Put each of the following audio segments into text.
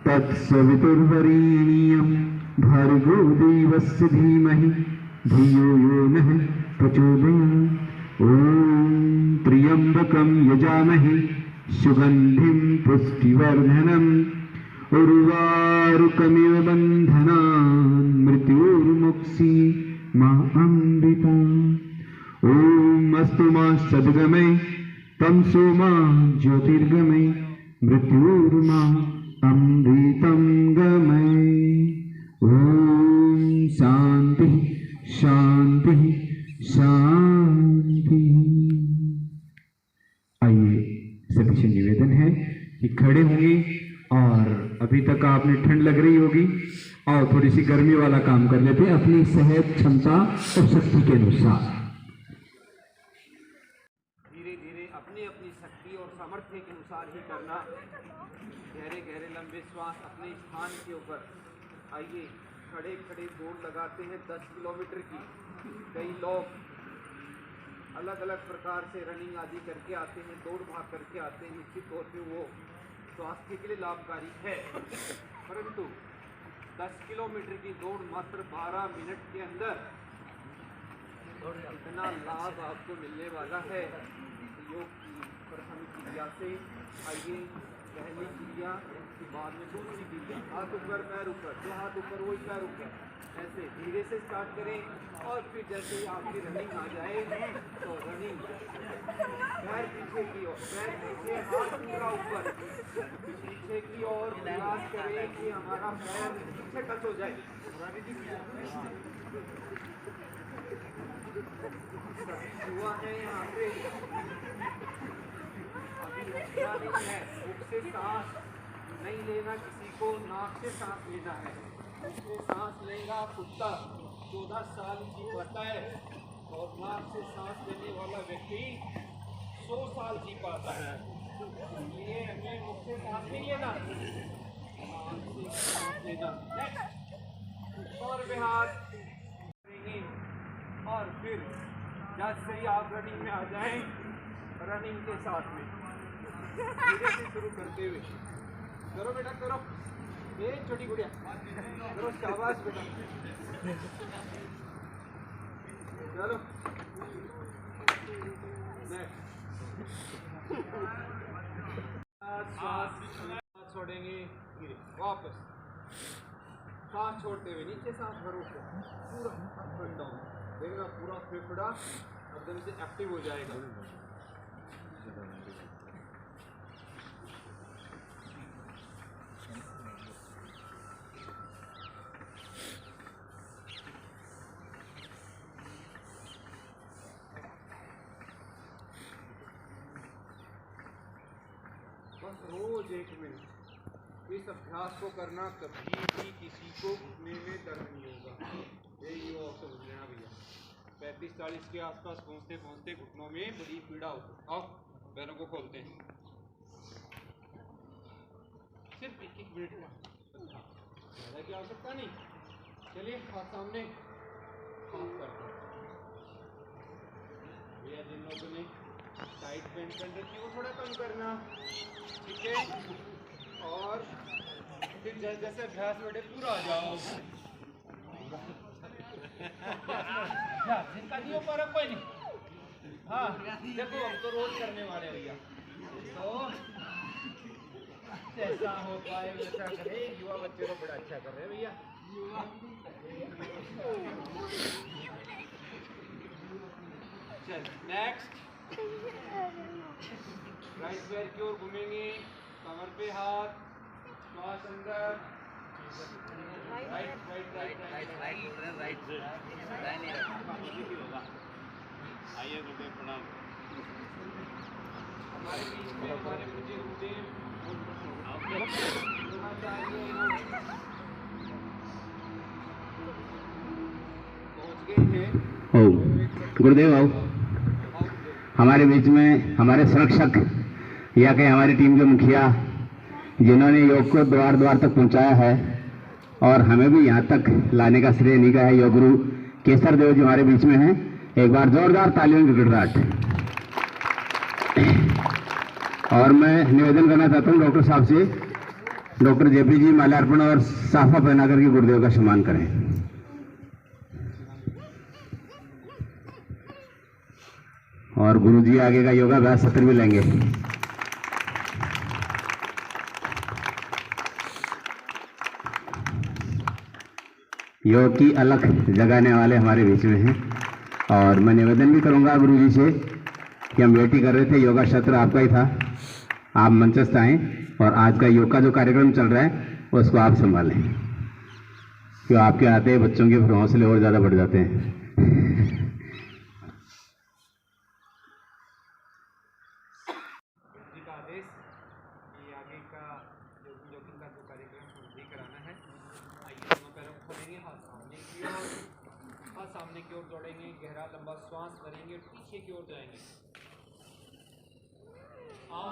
तत्सवितुर्वरेण्यं भर्गो देवस्य धीमहि धियो यो नः प्रचोदयात्। ॐ त्र्यम्बकं यजामहे सुगन्धिं पुष्टिवर्धनम् उर्वारुकमिव बन्धनान् मृत्योर्मुक्षीमामृतात्। ॐ अस्तु मा सद्गमय तमसो मा ज्योतिर्गमय मृत्योर्मा अमृतं गमय। ओम शांति शांति शांति। आइए सभी से निवेदन है कि खड़े होंगे और अभी तक आपने ठंड लग रही होगी और थोड़ी सी गर्मी वाला काम कर लेते हैं अपनी सेहत क्षमता और शक्ति के अनुसार। धीरे धीरे अपनी अपनी शक्ति और सामर्थ्य के अनुसार ही करना। गहरे गहरे लंबे श्वास अपने स्थान के ऊपर। आइए खड़े खड़े दौड़ लगाते हैं 10 किलोमीटर की। कई लोग अलग अलग प्रकार से रनिंग आदि करके आते हैं, दौड़ भाग करके आते हैं। निश्चित तौर पे वो स्वास्थ्य के लिए लाभकारी है, परंतु 10 किलोमीटर की दौड़ मात्र 12 मिनट के अंदर इतना लाभ आपको मिलने वाला है। योग की प्रथम क्रिया से आइए पहली क्रिया के बाद में दूसरी क्रिया। हाथ ऊपर पैर ऊपर, जो हाथ ऊपर वही पैर ऊपर, ऐसे धीरे से स्टार्ट करें। और फिर जैसे ही आपकी रनिंग आ जाए तो रनिंग पैर पीछे की ओर, पैर पीछे, हाथ पूरा ऊपर, पीछे की ओर प्रयास करें कि हमारा पैर पीछे टच हो जाए। हुआ है यहाँ पे अभी उठना नहीं है, मुख से सांस नहीं लेना, किसी को नाक से सांस लेना है। मुख से सांस लेगा कुत्ता 14 साल जी पाता है और नाक से सांस लेने वाला व्यक्ति 100 साल जी पाता है। इसलिए हमें मुख से सांस नहीं लेना, नाक से सांस लेना। और वे हाथ करेंगे और फिर जैसे ही आप रनिंग में आ जाएं, रनिंग के साथ में धीरे से शुरू करते हुए करो बेटा, करो ये छोटी गुड़िया, करो, शाबाश बेटा, चलो सांस छोड़ेंगे, धीरे वापस सांस छोड़ते हुए नीचे सांस भरो, पूरा अप एंड डाउन। देखना पूरा फेफड़ा एकदम से एक्टिव हो जाएगा। बस रोज 1 मिनट इस अभ्यास को करना, कभी भी किसी को घुटने में दर्द नहीं होगा। यही वो आपसे बुझ लेना भैया। 35-40 के आसपास पहुँचते पहुँचते घुटनों में बड़ी पीड़ा होती। आओ पैरों को खोलते हैं, सिर्फ 1 मिनट का, ज़्यादा की आवश्यकता नहीं। चलिए हाथ सामने, हाथ करते हैं भैया। जिन लोगों ने टाइट पैंट पहन रखी है वो थोड़ा कम करना, ठीक है। और फिर जैसे जैसे अभ्यास बैठे पूरा आ जाओ। जिनका नहीं हो पा रहा कोई नहीं, हाँ देखो हम तो रोज करने वाले भैया, तो जैसा हो पाए वैसा करें। युवा बच्चे को बड़ा अच्छा कर रहे हैं भैया। चल नेक्स्ट। राइट पैर की ओर घूमेंगे, कमर पे हाथ, श्वास अंदर, right right right right right आइए गुरुदेव प्रणाम। हमारे बीच में हमारे पूज्य गुरुदेव पहुंच गए हैं। ओ गुरुदेव आओ। हमारे बीच में हमारे संरक्षक या कि हमारी टीम के मुखिया जिन्होंने योग को द्वार द्वार तक पहुंचाया है और हमें भी यहाँ तक लाने का श्रेय नहीं गया है, योग गुरु केसर देव जी हमारे बीच में हैं। एक बार जोरदार तालियों की गिड़गिड़ाहट। और मैं निवेदन करना चाहता हूँ डॉक्टर साहब से, डॉक्टर जेपी जी माल्यार्पण और साफा पहना करके गुरुदेव का सम्मान करें। और गुरु जी आगे का योगाभ्यास सत्र भी लेंगे। योग की अलख जगाने वाले हमारे बीच में हैं। और मैं निवेदन भी करूंगा गुरु जी से कि हम वेट ही कर रहे थे, योगा सत्र आपका ही था, आप मंचस्थ आए और आज का योग का जो कार्यक्रम चल रहा है उसको आप संभालें, क्यों आपके आते हैं बच्चों के फिर हौसले और ज़्यादा बढ़ जाते हैं। जी का आदेश कि आगे का जॉगिंग का जो कार्यक्रम भी कराना है। आइए दोनों पैरों को खोलेंगे, हाथ सामने की ओर, हाथ सामने की ओर जोड़ेंगे, गहरा लंबा श्वास भरेंगे और पीछे की ओर जाएंगे। आओ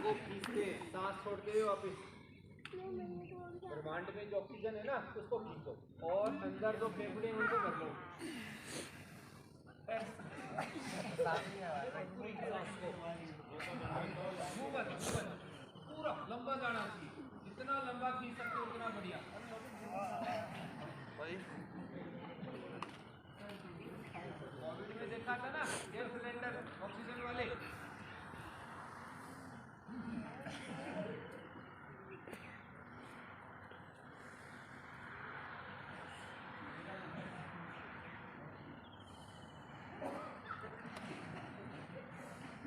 को खींचते, सांस छोड़ते हुए वापस। ब्रह्मांड में जो ऑक्सीजन है ना उसको खींचो और अंदर जो फेफड़े हैं उनको कर लो। पूरा लंबा जाना चाहिए, जितना लंबा खींच सकते हो उतना बढ़िया। कोविड में देखा था ना एयर सिलेंडर ऑक्सीजन वाले,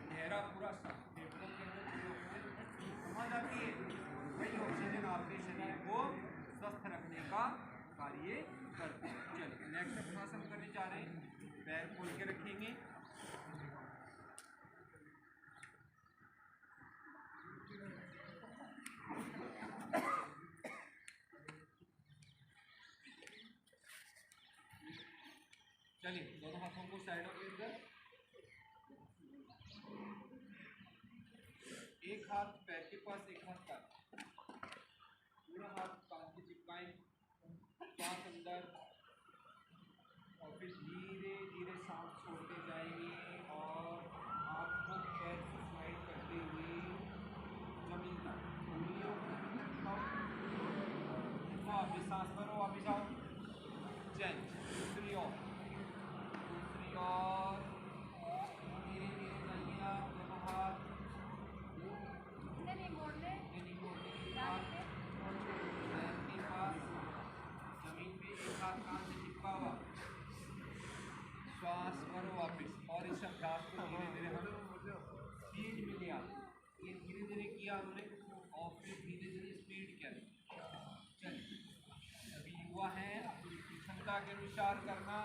गहरा पूरा फेफड़ों के अंदर समझ आती है, वही ऑक्सीजन आपके शरीर को स्वस्थ रखने का कार्य करते हैं। चलिए नेक्स्ट अभ्यास हम करने जा रहे हैं। पैर खोल के रखेंगे, चलिए दोनों हाथों को साइडों के अंदर, एक हाथ पैर के पास एक हाथ का, पूरा हाथ कान से चिपकाएं, सांस अंदर और फिर धीरे धीरे सांस छोड़ते जाएंगे और हाथ को पैर से स्लाइड करते हुए जमीन तक, उंगलियों को जमीन तक उठाओ। वापस सांस भरो, वापस आओ, चेंज, दूसरी ओर धीरे धीरे जाइए आप, दोनों हाथ जमीन पे, एक हाथ कान से चिपका हुआ, श्वास भरो वापस। और इस अभ्यास को धीरे धीरे हम स्पीड में लिया, ये धीरे धीरे किया हमने और फिर धीरे धीरे स्पीड किया। चलिए अभी युवा है, क्षमता के अनुसार करना।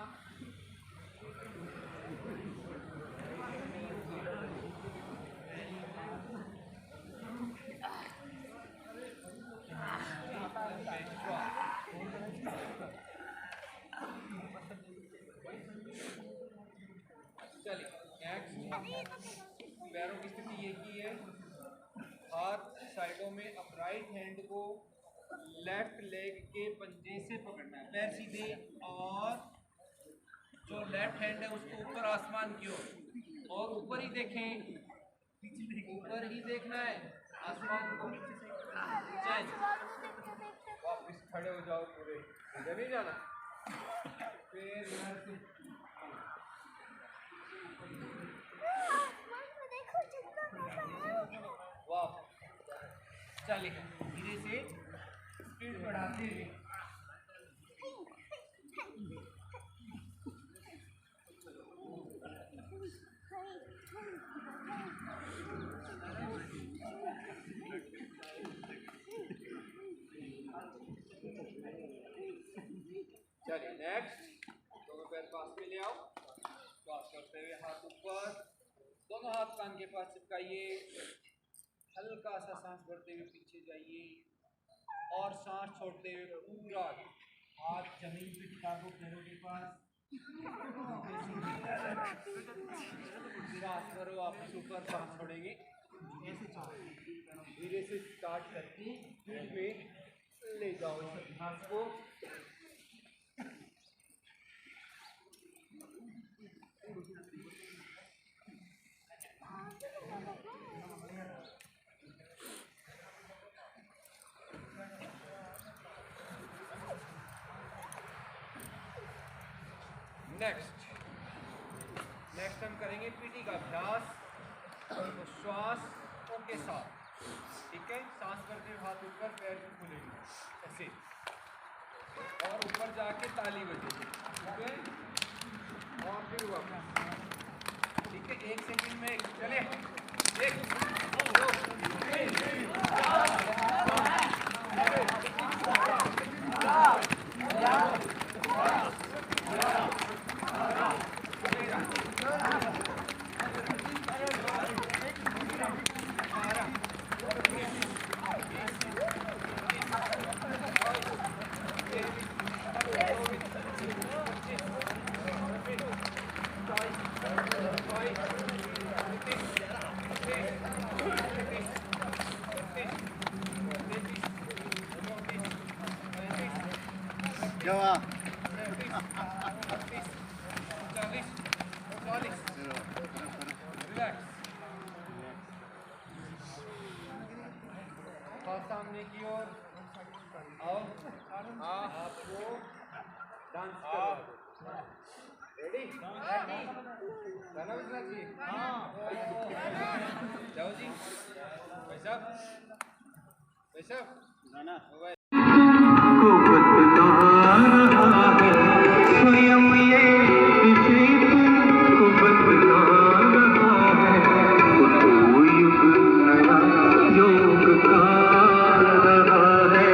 चलिए नेक्स्ट, पैरों की स्थिति एक ही है, हाथ साइडों में, अब राइट हैंड को लेफ्ट लेग के पंजे से पकड़ना है, पैर सीधे, और जो लेफ्ट हैंड है उसको ऊपर आसमान की ओर, और ऊपर ही देखें, ऊपर ही देखना है आसमान को। चेंज, वापस खड़े हो जाओ, पूरे इधर नहीं जाना, फिर इधर से वाह। चलिए धीरे से स्पीड बढ़ाते हुए, करते हुए हाथ ऊपर, दोनों हाथ कान के पास चिपकाइए। हल्का सा सांस भरते हुए पीछे जाइए और सांस छोड़ते हुए पूरा हाथ जमीन पे टिका दो पैरों के पास। सांस करो, वापस ऊपर सांस छोड़ेंगे। धीरे से स्टार्ट करके फील्ड में ले जाओ सांस को। नेक्स्ट हम करेंगे पीटी का अभ्यास, तो श्वास के साथ, ठीक है। सांस करते हुए हाथ ऊपर, पैर भी खुलेंगे ऐसे, और ऊपर जाके ताली बजेगी, ठीक है। और फिर वापस, ठीक है। 1 सेकंड में चले, 1 2 3 सामने की ओर आओ, आपको डांस करो। रेडी? गाना बजना चाहिए? जाओ जी। भाई साहब गाना स्वयं ये विषय तुमको बतला रहा है, वो युग नया योग का रहा है,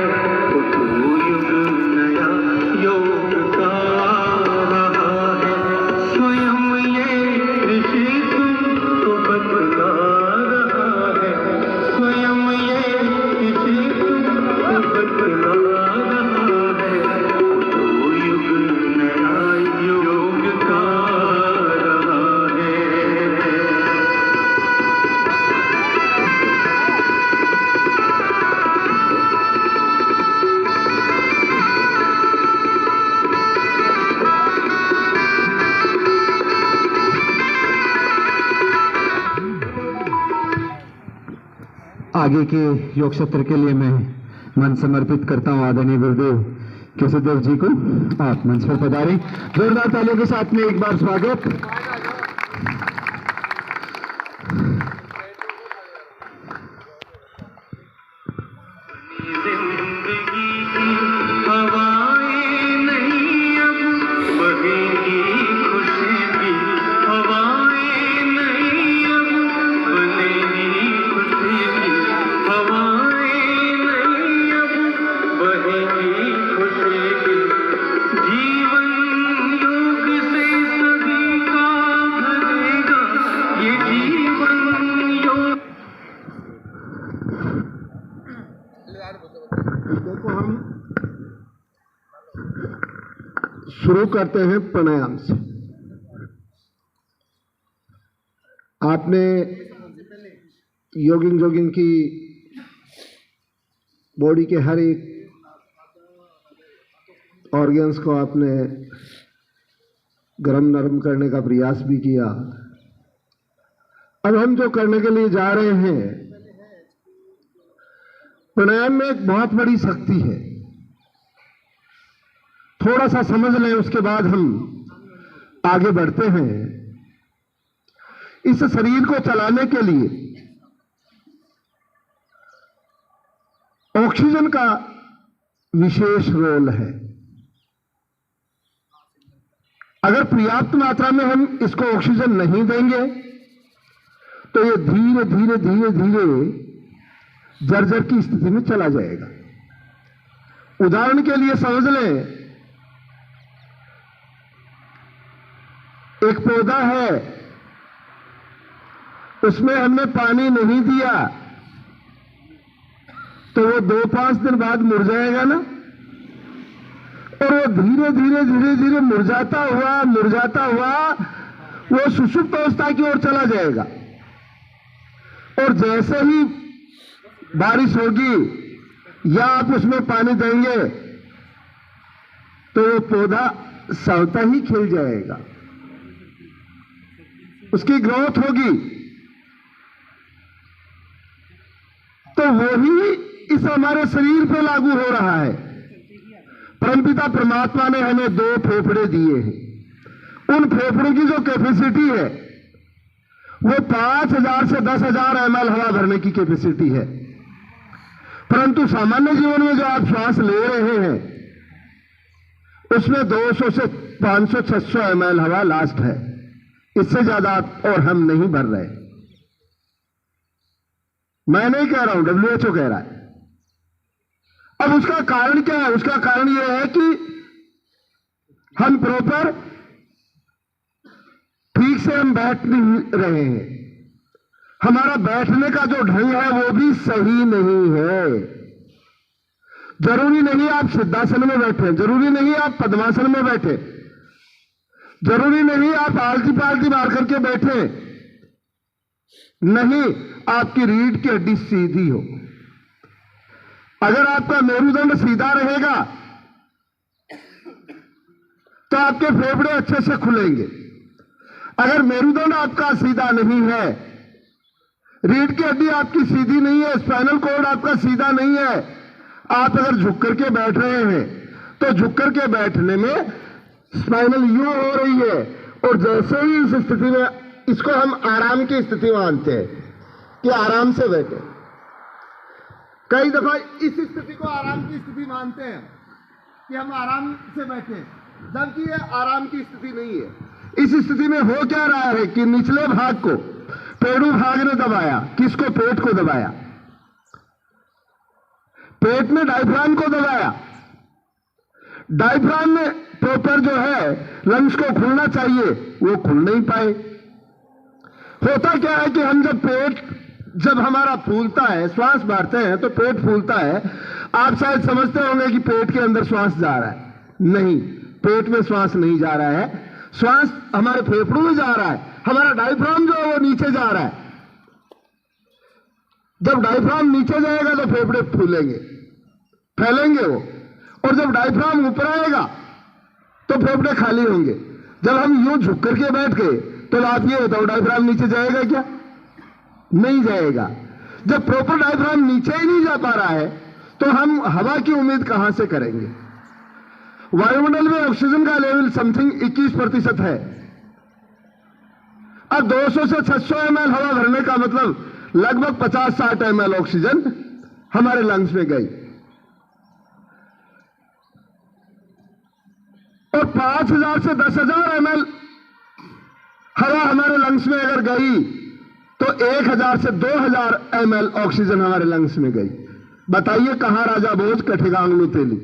वो युग नया योग का रहा है। स्वयं ये विषय तुमको बतला रहा है, स्वयं ये विषय तुमको बतला रहा है, वो युग नया योग का रहा है। आगे के योग सत्र के लिए मैं मन समर्पित करता हूं आदरणीय गुरुदेव केशवदेव जी को। आप मंच पर पधारें। जोरदार तालियों के साथ में एक बार स्वागत। जिंदगी की हवाएं नहीं अब बहेगी, खुशी की हवाएं नहीं अब बनेगी, खुशी की हवाएं नहीं अब बहेगी, खुशी की। जीवन योग से सभी का भरेगा, ये जीवन योग। देखो, हम शुरू करते हैं प्राणायाम से। आपने जोगिंग की बॉडी के हर एक ऑर्गन्स को आपने गरम नरम करने का प्रयास भी किया। अब हम जो करने के लिए जा रहे हैं, प्राणायाम में एक बहुत बड़ी शक्ति है। थोड़ा सा समझ लें, उसके बाद हम आगे बढ़ते हैं। इस शरीर को चलाने के लिए ऑक्सीजन का विशेष रोल है। अगर पर्याप्त मात्रा में हम इसको ऑक्सीजन नहीं देंगे तो ये धीरे धीरे धीरे धीरे जर्जर की स्थिति में चला जाएगा। उदाहरण के लिए समझ लें, एक पौधा है, उसमें हमने पानी नहीं दिया तो वो 2-5 दिन बाद मुरझाएगा ना, और वो धीरे धीरे धीरे धीरे मुरझाता हुआ वो सुषुप्त अवस्था की ओर चला जाएगा। और जैसे ही बारिश होगी या आप उसमें पानी देंगे तो वो पौधा स्वतः ही खिल जाएगा, उसकी ग्रोथ होगी। तो वही इस हमारे शरीर पे लागू हो रहा है। परमपिता परमात्मा ने हमें 2 फेफड़े दिए हैं। उन फेफड़ों की जो कैपेसिटी है वो 5000 से 10,000 ml हवा भरने की कैपेसिटी है। परंतु सामान्य जीवन में जो आप श्वास ले रहे हैं उसमें 200 से 500-600 ml हवा लास्ट है, इससे ज्यादा और हम नहीं भर रहे। मैं नहीं कह रहा हूं, WHO कह रहा है। अब उसका कारण क्या है? उसका कारण यह है कि हम प्रॉपर ठीक से हम बैठ नहीं रहे हैं। हमारा बैठने का जो ढंग है वो भी सही नहीं है। जरूरी नहीं आप सिद्धासन में बैठे, जरूरी नहीं आप पद्मासन में बैठे, जरूरी नहीं आप आलती पालती मार करके बैठे, नहीं, आपकी रीढ़ की हड्डी सीधी हो। अगर आपका मेरुदंड सीधा रहेगा तो आपके फेफड़े अच्छे से खुलेंगे। अगर मेरुदंड आपका सीधा नहीं है, रीढ़ की हड्डी आपकी सीधी नहीं है, स्पाइनल कॉर्ड आपका सीधा नहीं है, आप अगर झुक करके बैठ रहे हैं तो झुक करके बैठने में स्पाइनल यू हो रही है। और जैसे ही इस स्थिति में, इसको हम आराम की स्थिति मानते हैं कि आराम से बैठे। कई दफा इस स्थिति को आराम की स्थिति मानते हैं कि हम आराम से बैठे, जबकि यह आराम की स्थिति नहीं है। इस स्थिति में हो क्या रहा है कि निचले भाग को पेड़ू भाग ने दबाया। किसको? पेट को दबाया। पेट ने डायफ्राम को दबाया। डायफ्राम ने प्रॉपर जो है लंग्स को खुलना चाहिए, वो खुल नहीं पाए। होता क्या है कि हम जब हमारा फूलता है, श्वास भरते हैं तो पेट फूलता है। आप शायद समझते होंगे कि पेट के अंदर श्वास जा रहा है। नहीं, पेट में श्वास नहीं जा रहा है, श्वास हमारे फेफड़ों में जा रहा है। हमारा डायफ्राम जो है वो नीचे जा रहा है। जब डायफ्राम नीचे जाएगा तो फेफड़े फूलेंगे, फैलेंगे वो, और जब डायफ्राम ऊपर आएगा तो फेफड़े खाली होंगे। जब हम यूं झुक करके बैठ गए तो आप ये बताओ, डायफ्राम नीचे जाएगा क्या? नहीं जाएगा। जब प्रॉपर डायफ्राम नीचे ही नहीं जा पा रहा है तो हम हवा की उम्मीद कहां से करेंगे? वायुमंडल में ऑक्सीजन का लेवल समथिंग 21% है। अब 200 से 600 ml हवा भरने का मतलब लगभग 50-60 ml ऑक्सीजन हमारे लंग्स में गई। और 5000 से 10,000 ml हवा हमारे लंग्स में अगर गई तो 1000 से 2000 ml ऑक्सीजन हमारे लंग्स में गई। बताइए कहां राजा भोज, कठेगा आंगनू तेली।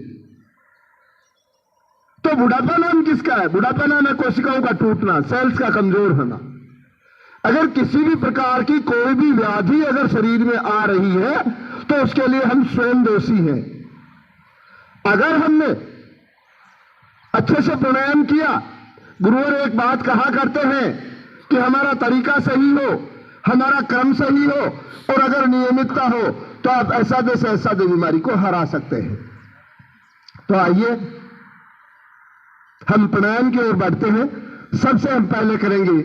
तो बुढ़ापा नाम किसका है? बुढ़ापा नाम है कोशिकाओं का टूटना, सेल्स का कमजोर होना। अगर किसी भी प्रकार की कोई भी व्याधि अगर शरीर में आ रही है तो उसके लिए हम स्वयं दोषी हैं। अगर हमने अच्छे से प्राणायाम किया, गुरुवर एक बात कहा करते हैं कि हमारा तरीका सही हो, हमारा क्रम सही हो और अगर नियमितता हो तो आप ऐसा से ऐसा बीमारी को हरा सकते हैं। तो आइए हम प्राणायाम की ओर बढ़ते हैं। सबसे हम पहले करेंगे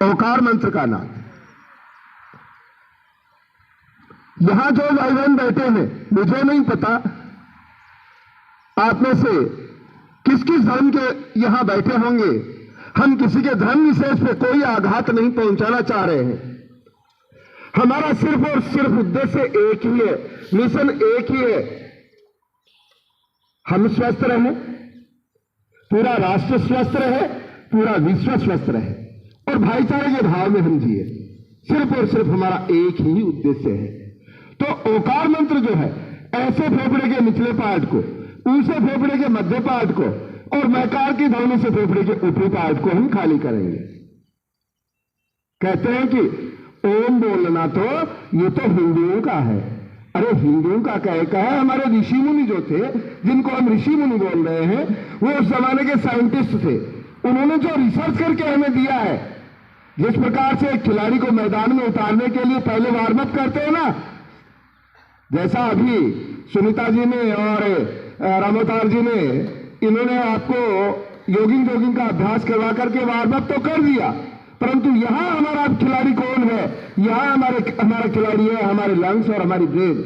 ओकार मंत्र का नाम। यहां जो भाई बहन बैठे हैं, मुझे नहीं पता आप में से किस किस धर्म के यहां बैठे होंगे। हम किसी के धर्म विशेष पे कोई आघात नहीं पहुंचाना चाह रहे हैं। हमारा सिर्फ और सिर्फ उद्देश्य एक ही है, मिशन एक ही है। हम स्वस्थ रहें, पूरा राष्ट्र स्वस्थ रहे, पूरा विश्व स्वस्थ रहे और भाईचारे के भाव में हम जिए। सिर्फ और सिर्फ हमारा एक ही उद्देश्य है। तो ओकार मंत्र जो है, ऐसे फेफड़े के निचले पार्ट को, ऊंचे फेफड़े के मध्य पार्ट को और मैकार की ध्वनि से फेफड़े के ऊपरी पार्ट को हम खाली करेंगे। कहते हैं कि ओम बोलना तो ये तो हिंदुओं का है। अरे हिंदुओं का क्या है, हमारे ऋषि मुनि जो थे, जिनको हम ऋषि मुनि बोल रहे हैं, वो उस जमाने के साइंटिस्ट थे। उन्होंने जो रिसर्च करके हमें दिया है, जिस प्रकार से एक खिलाड़ी को मैदान में उतारने के लिए पहले वार्म अप करते हैं ना, जैसा अभी सुनीता जी ने और रामोतार जी ने, इन्होंने आपको योगिंग का अभ्यास करवा करके वार्म अप तो कर दिया, परंतु यहां हमारा खिलाड़ी कौन है? यहां हमारा खिलाड़ी है हमारे लंग्स और हमारी ब्रेन।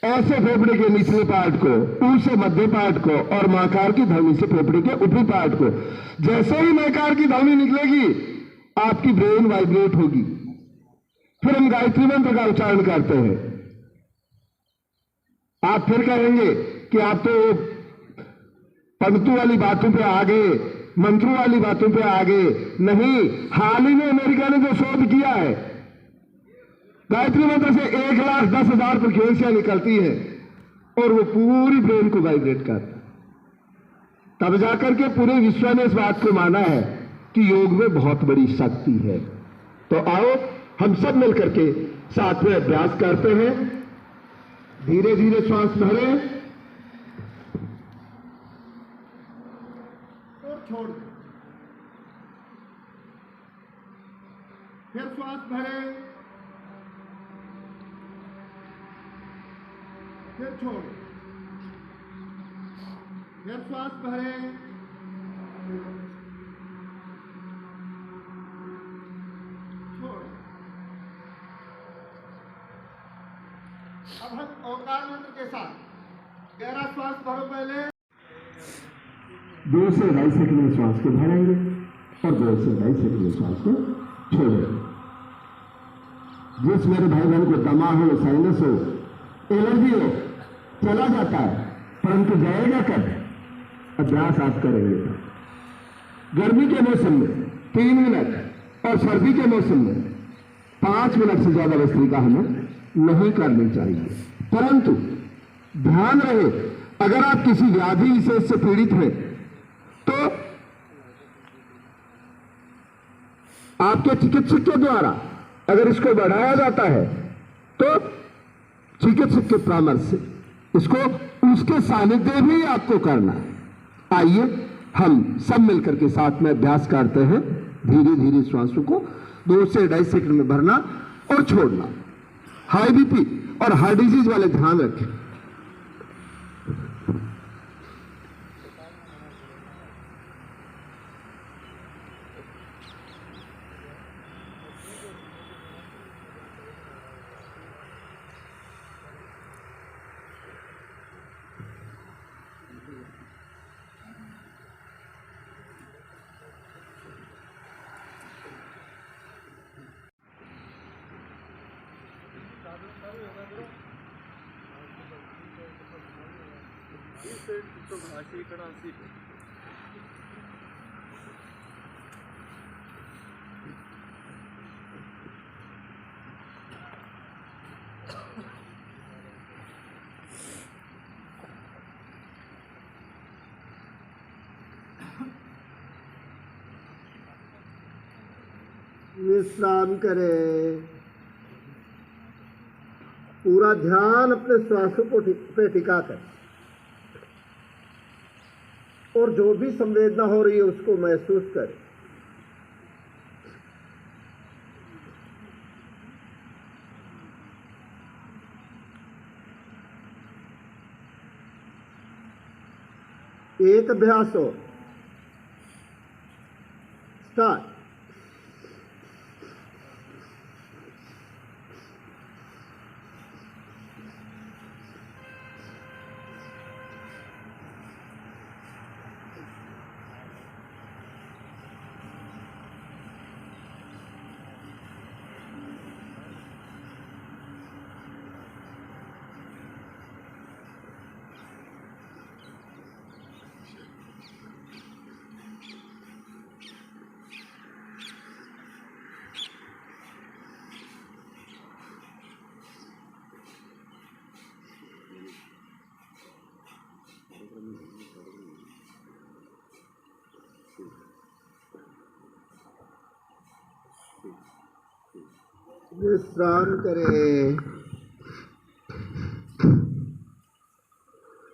ऐसे फेफड़े के निचले पार्ट को, ऊ से मध्य पार्ट को और माकार की ध्वनि से फेफड़े के ऊपरी पार्ट को। जैसे ही माकार की ध्वनि निकलेगी, आपकी ब्रेन वाइब्रेट होगी। फिर हम गायत्री मंत्र का उच्चारण करते हैं। आप फिर कहेंगे कि आप तो पंडितों वाली बातों पे आ गए, मंत्रों वाली बातों पे आ गए। नहीं, हाल ही में अमेरिका ने जो शोध किया है, गायत्री मंत्र से 1,10,000 फ्रिक्वेंसियां निकलती है और वो पूरी ब्रेन को वाइब्रेट करती है। तब जाकर के पूरे विश्व ने इस बात को माना है कि योग में बहुत बड़ी शक्ति है। तो आओ हम सब मिलकर के साथ में अभ्यास करते हैं। धीरे धीरे श्वास भरें और छोड़ दें। फिर श्वास भरें, फिर छोड़ दें। फिर श्वास भरें, छोड़ दें। अब हम ओंकार मंत्र के साथ गहरा श्वास भरो। पहले 2 से 2.5 सेकंड में श्वास को भरेंगे और 2 से 2.5 सेकंड में श्वास को छोड़ेंगे। जिस मेरे भाई बहन को दमा हो, साइनस हो, एलर्जी हो, चला जाता है, परंतु जाएगा कब? अभ्यास आप करेंगे। गर्मी के मौसम में 3 मिनट और सर्दी के मौसम में 5 मिनट से ज्यादा भस्त्रिका हमें नहीं करनी चाहिए। परंतु ध्यान रहे, अगर आप किसी व्याधि विशेष से पीड़ित हैं तो आपके चिकित्सक के द्वारा अगर इसको बढ़ाया जाता है तो चिकित्सक के परामर्श से इसको उसके सानिध्य में ही आपको करना है। आइए हम सब मिलकर के साथ में अभ्यास करते हैं। धीरे धीरे श्वासों को 2 से 2.5 सेकंड में भरना और छोड़ना। हाई बीपी और हार्ट डिजीज वाले ध्यान रखें। विश्राम करें। पूरा ध्यान अपने श्वासों पे टिका कर और जो भी संवेदना हो रही है उसको महसूस करें। एक अभ्यास हो। स्टार्ट। विश्राम करें।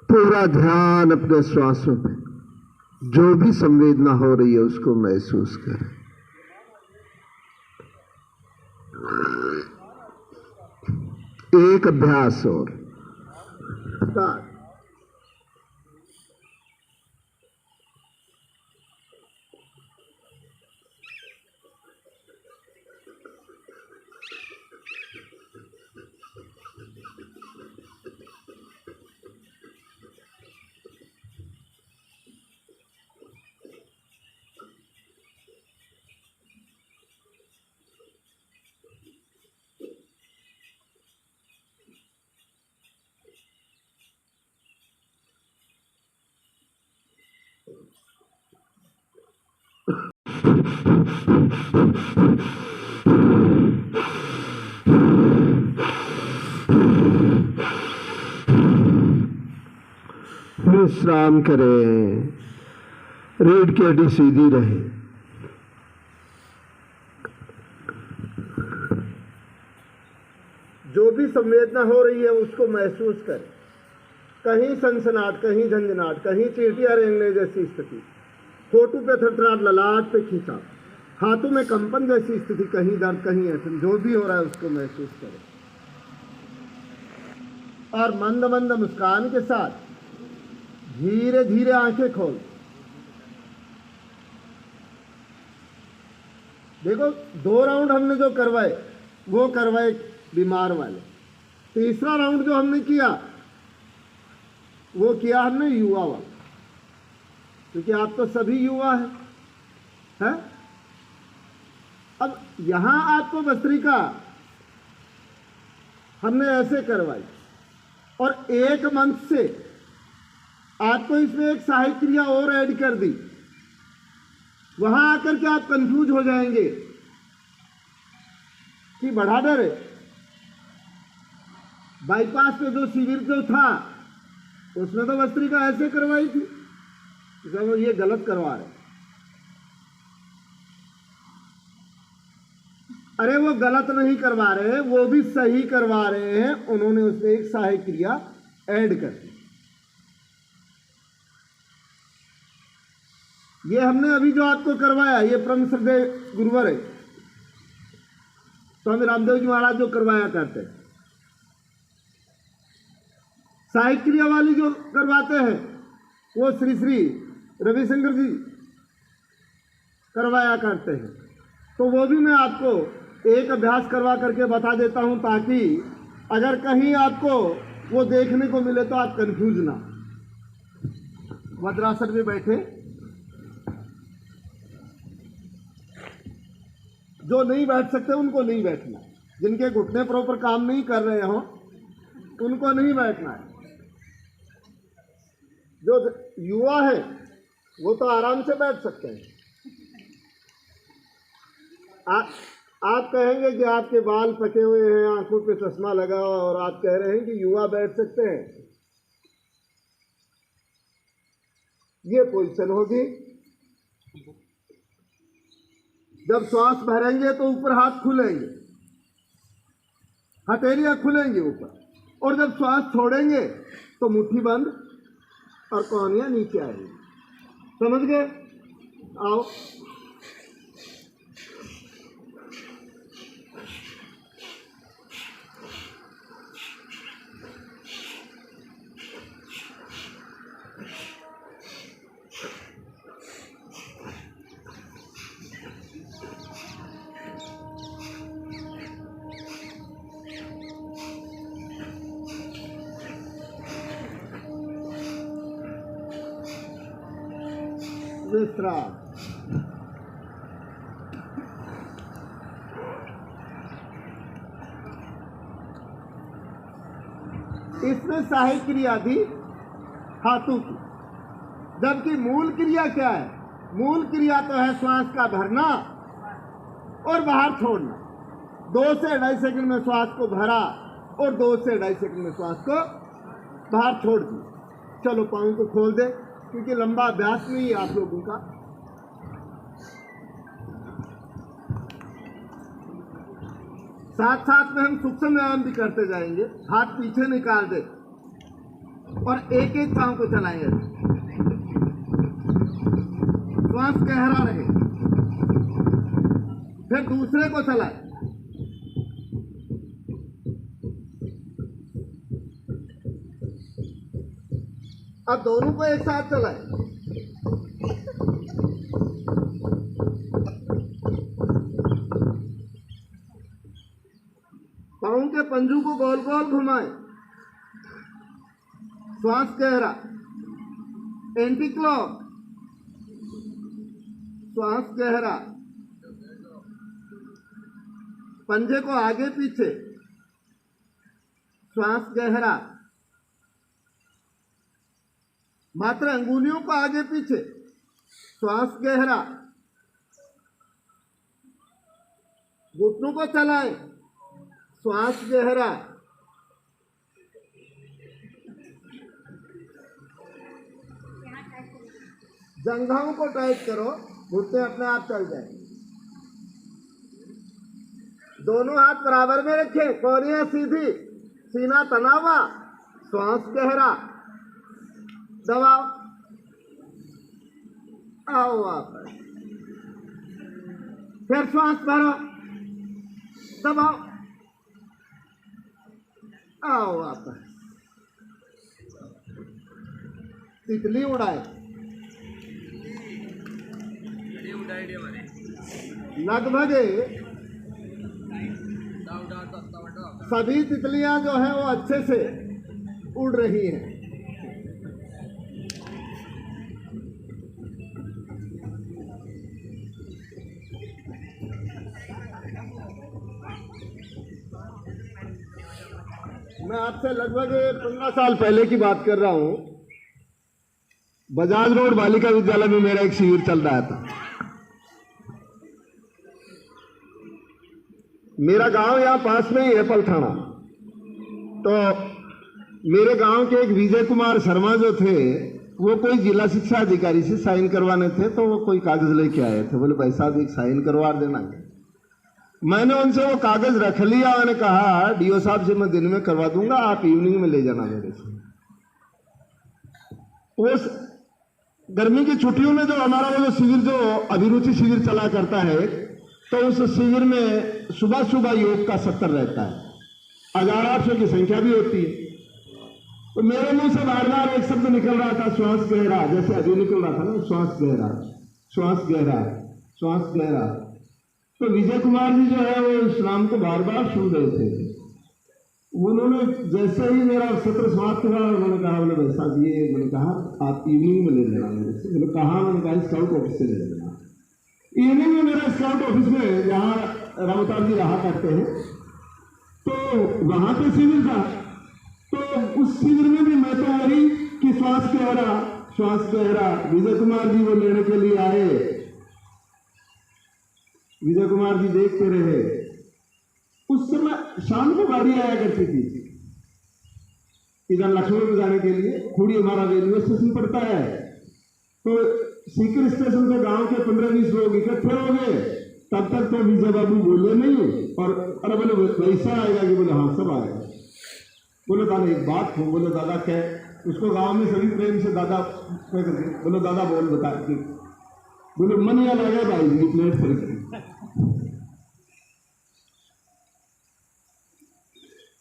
पूरा ध्यान अपने श्वासों पे, जो भी संवेदना हो रही है उसको महसूस करें। एक अभ्यास और। स्टार्ट। विश्राम करें। रीढ़ की हड्डी सीधी रहे। जो भी संवेदना हो रही है उसको महसूस करें। कहीं सनसनाहट, कहीं झंझनाहट, कहीं चींटियां रेंगने जैसी स्थिति, होठों पे थरथराहट, ललाट पे खींचा, हाथों में कंपन जैसी स्थिति, कहीं दर्द, कहीं ऐसा, जो भी हो रहा है उसको महसूस करें। और मंद मंद मुस्कान के साथ धीरे धीरे आंखें खोल। देखो, 2 राउंड हमने जो करवाए वो करवाए बीमार वाले। तीसरा राउंड जो हमने किया वो किया हमने युवा वाला, क्योंकि आप तो सभी युवा हैं। अब यहां आपको भस्त्रिका हमने ऐसे करवाई और एक मंथ से आपको इसमें एक सहायक क्रिया और ऐड कर दी। वहां आकर के आप कंफ्यूज हो जाएंगे कि बढ़ा डर है। बाईपास पे जो शिविर जो था उसमें तो भस्त्रिका ऐसे करवाई थी, जब ये गलत करवा रहे। अरे वो गलत नहीं करवा रहे, वो भी सही करवा रहे हैं। उन्होंने उसमें एक सहायक क्रिया ऐड कर दी। ये हमने अभी जो आपको करवाया, ये परम श्रद्धेय गुरुवर है स्वामी रामदेव जी महाराज जो करवाया करते हैं। सहायक क्रिया वाली जो करवाते हैं वो श्री श्री रविशंकर जी करवाया करते हैं। तो वो भी मैं आपको एक अभ्यास करवा करके बता देता हूं, ताकि अगर कहीं आपको वो देखने को मिले तो आप कंफ्यूज ना। वज्रासन में बैठे, जो नहीं बैठ सकते उनको नहीं बैठना, जिनके घुटने प्रॉपर काम नहीं कर रहे हो उनको नहीं बैठना है। जो युवा है वो तो आराम से बैठ सकते हैं। आप कहेंगे कि आपके बाल पके हुए हैं, आंखों पे चश्मा लगा हुआ, और आप कह रहे हैं कि युवा बैठ सकते हैं। ये पोजीशन होगी। जब श्वास भरेंगे तो ऊपर हाथ खुलेंगे, हथेलियां खुलेंगी ऊपर, और जब श्वास छोड़ेंगे तो मुट्ठी बंद और कोहनियां नीचे आएंगी। समझ गए? आओ। विश्राम। इसमें सहायक क्रिया थी हाथों की, जबकि मूल क्रिया क्या है? मूल क्रिया तो है श्वास का भरना और बाहर छोड़ना। 2 से 2.5 सेकंड में श्वास को भरा और 2 से 2.5 सेकंड में श्वास को बाहर छोड़ दिया। चलो पाँव को खोल दे, क्योंकि लंबा अभ्यास नहीं है आप लोगों का। साथ साथ में हम सूक्ष्म व्यायाम भी करते जाएंगे। हाथ पीछे निकाल दे और एक एक पांव को चलाएंगे। श्वास गहरा रहे, फिर दूसरे को चलाए। अब दोनों को एक साथ चलाए। पाँव के पंजू को गोल गोल घुमाए। श्वास गहरा, एंटी क्लॉक, श्वास गहरा, पंजे को आगे पीछे, श्वास गहरा, मात्र अंगुलियों को आगे पीछे, श्वास गहरा, घुटनों को चलाएं, श्वास गहरा, जंघाओं को टाइट करो, घुटने अपने आप चल जाए। दोनों हाथ बराबर में रखें, कोहनियां सीधी, सीना तना हुआ, श्वास गहरा, दबाओ, आओ वापस, फिर श्वास भरो, दबाओ, आओ वापस। तितली उड़ाए, लगभग सभी तितलियां जो है वो अच्छे से उड़ रही हैं। मैं आपसे लगभग 15 साल पहले की बात कर रहा हूं। बजाज रोड बालिका विद्यालय में मेरा एक शिविर चल रहा था। मेरा गांव यहाँ पास में ही है, पलथाना। तो मेरे गांव के एक विजय कुमार शर्मा जो थे, वो कोई जिला शिक्षा अधिकारी से साइन करवाने थे। तो वो कोई कागज लेके आए थे, बोले भाई साहब एक साइन करवा देना। मैंने उनसे वो कागज रख लिया। मैंने कहा डीओ साहब से मैं दिन में करवा दूंगा, आप इवनिंग में ले जाना मेरे से। उस गर्मी की छुट्टियों में जो हमारा वो शिविर, जो अभिरुचि शिविर चला करता है, तो उस शिविर में सुबह सुबह योग का सत्र रहता है। 1800 की संख्या भी होती है। तो मेरे मुंह से बार बार एक शब्द निकल रहा था, श्वास गहरा, जैसे अभी निकल रहा था ना, श्वास गहरा, श्वास गहरा, श्वास गहरा। तो विजय कुमार जी जो है वो इस नाम को बार बार सुन रहे थे। उन्होंने जैसे ही मेरा सत्र समाप्त हुआ, उन्होंने कहा, बोले भाई साहब ये, मैंने कहा आप इवनिंग में ले लेना मेरे से। मैंने कहा, मैंने कहा स्काउट ऑफिस से ले लेना। इवनिंग में मेरा स्काउट ऑफिस में, जहाँ रामतार जी रहा करते हैं, तो वहां पे शिविर था। तो उस शिविर में भी मैं तो वही कि श्वास गहरा, श्वास गहरा। विजय कुमार जी वो लेने के लिए आए। विजय कुमार जी देखते रहे। उस समय शाम को गाड़ी आया करती थी इधर लखनऊ जाने के लिए। खुड़ी हमारा रेलवे स्टेशन पड़ता है। तो सीकर स्टेशन से गांव के 15-20 लोग इकट्ठे हो गए। तब तक तो विजय बाबू बोले नहीं। और अरे बोले वैसा आएगा कि, बोले हाँ सब आएगा। बोले दादा एक बात हो। बोले दादा क्या? उसको गांव में सभी प्रेम से दादा क्या करके, बोले दादा बोल बता। बोले मन या लगा भाई जी प्लेट खरीद।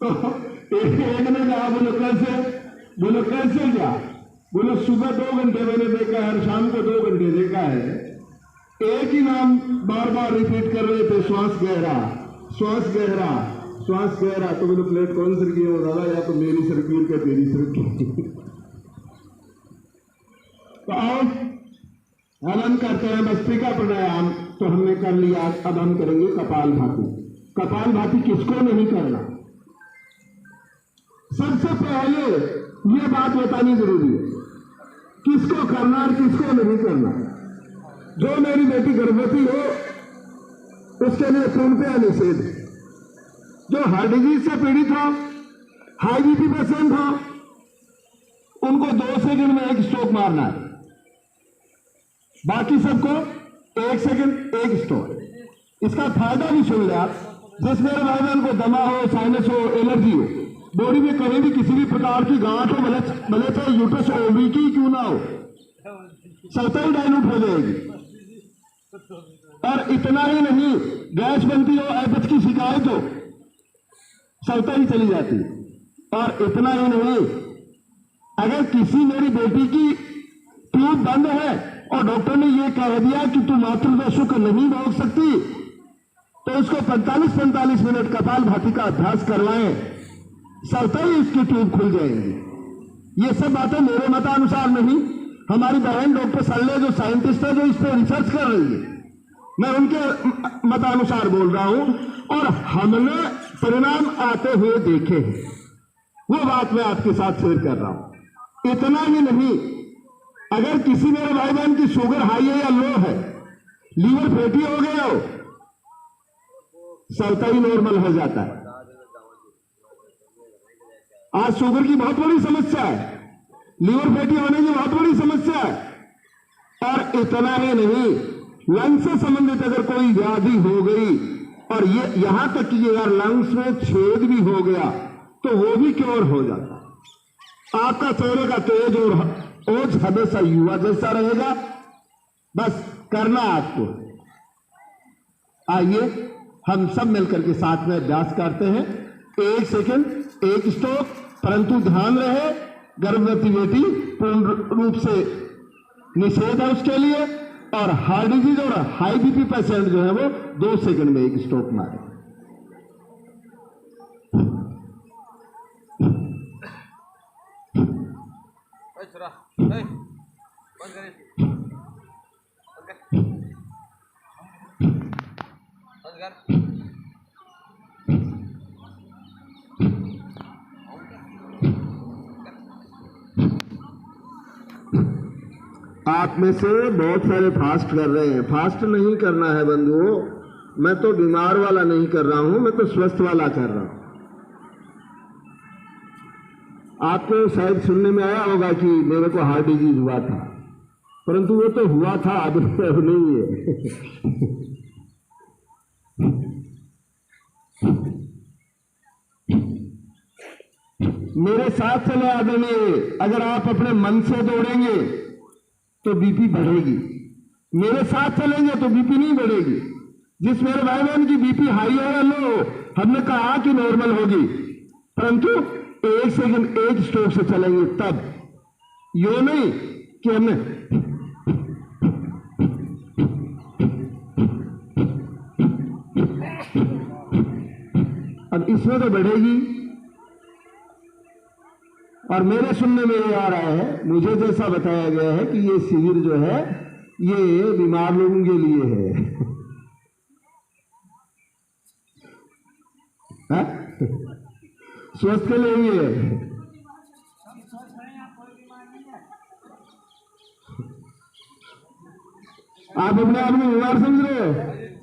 तो एक ने कहा, बोले कैसे? बोले कैसे क्या? बोले सुबह 2 घंटे मैंने देखा है, शाम को 2 घंटे देखा है। एक ही नाम बार बार रिपीट कर रहे थे, श्वास गहरा, श्वास गहरा, श्वास गहरा। तो बोले प्लेट कौन सर की है? दादा या तो मेरी सरकीर क्या तेरी सरकीर। तो आओ अब हम करते हैं भस्त्रिका प्राणायाम। तो हमने कर लिया, अब हम करेंगे कपाल भाती। कपाल भाती किसको नहीं करना? सबसे पहले ये बात बतानी जरूरी है, किसको करना और किसको नहीं करना। जो मेरी बेटी गर्भवती हो उसके लिए पूर्णतया निषेध। जो हार्ट डिजीज से पीड़ित हो, हाई बीपी पेशेंट हो, उनको 2 सेकंड में एक स्ट्रोक मारना है। बाकी सबको 1 सेकंड 1 स्ट्रोक। इसका फायदा भी सुन ले आप। जिस मेरे भाई बहन को दमा हो, साइनस हो, एलर्जी हो, बॉडी में कहीं भी किसी भी प्रकार की गांठ हो, भले चाहे यूट्रस ओवरी की क्यों ना हो, सतह ही डाइल्यूट हो जाएगी। और इतना ही नहीं, गैस बनती हो, एपच की शिकायत हो, सतह ही चली जाती है। और इतना ही नहीं, अगर किसी मेरी बेटी की ट्यूब बंद है और डॉक्टर ने यह कह दिया कि तू मातृत्व सुख नहीं भोग सकती, तो उसको 45-45 मिनट कपालभाति का अभ्यास करवाएं, सतह ही उसकी ट्यूब खुल जाएंगी। ये सब बातें मेरे मतानुसार नहीं, हमारी बहन डॉक्टर सल्ले जो साइंटिस्ट है, जो इस पर रिसर्च कर रही है, मैं उनके मतानुसार बोल रहा हूं। और हमने परिणाम आते हुए देखे हैं, वो बात मैं आपके साथ शेयर कर रहा हूं। इतना ही नहीं, अगर किसी मेरे भाई बहन की शुगर हाई है या लो है, लीवर फैटी हो गया हो, सतह ही नॉर्मल हो जाता है। आज शुगर की बहुत बड़ी समस्या है, लीवर फैटी होने की बहुत बड़ी समस्या है। और इतना ही नहीं, लंग्स से संबंधित अगर कोई व्याधि हो गई और ये यहां तक कि अगर लंग्स में छेद भी हो गया तो वो भी क्योर हो जाता है। आपका चेहरे का तेज और ओज हमेशा युवा जैसा रहेगा। बस करना आपको, आइए हम सब मिलकर के साथ में अभ्यास करते हैं। 1 सेकंड, 1 स्ट्रोक, परंतु ध्यान रहे गर्भवती बेटी पूर्ण रूप से निषेध है उसके लिए। और हार्ट डिजीज और हाई बीपी पेशेंट जो है वो 2 सेकंड में 1 स्ट्रोक मारे। आप में से बहुत सारे फास्ट कर रहे हैं। फास्ट नहीं करना है बंधुओं, मैं तो बीमार वाला नहीं कर रहा हूं, मैं तो स्वस्थ वाला कर रहा हूं। आपको शायद सुनने में आया होगा कि मेरे को हार्ट डिजीज हुआ था, परंतु वो तो हुआ था, अब नहीं है। मेरे साथ चले आदरणीय, अगर आप अपने मन से दौड़ेंगे तो बीपी बढ़ेगी, मेरे साथ चलेंगे तो बीपी नहीं बढ़ेगी। जिस मेरे भाई बहन की बीपी हाई है या लो, हमने कहा कि नॉर्मल होगी, परंतु 1 सेकंड 1 स्ट्रोक से चलेंगे तब, यो नहीं कि हमने अब इसमें तो बढ़ेगी। और मेरे सुनने में ये आ रहा है, मुझे जैसा बताया गया है कि ये शिविर जो है ये बीमार लोगों के लिए है। स्वस्थ के लिए ही है। आप अपने आप को बीमार समझ रहे हो?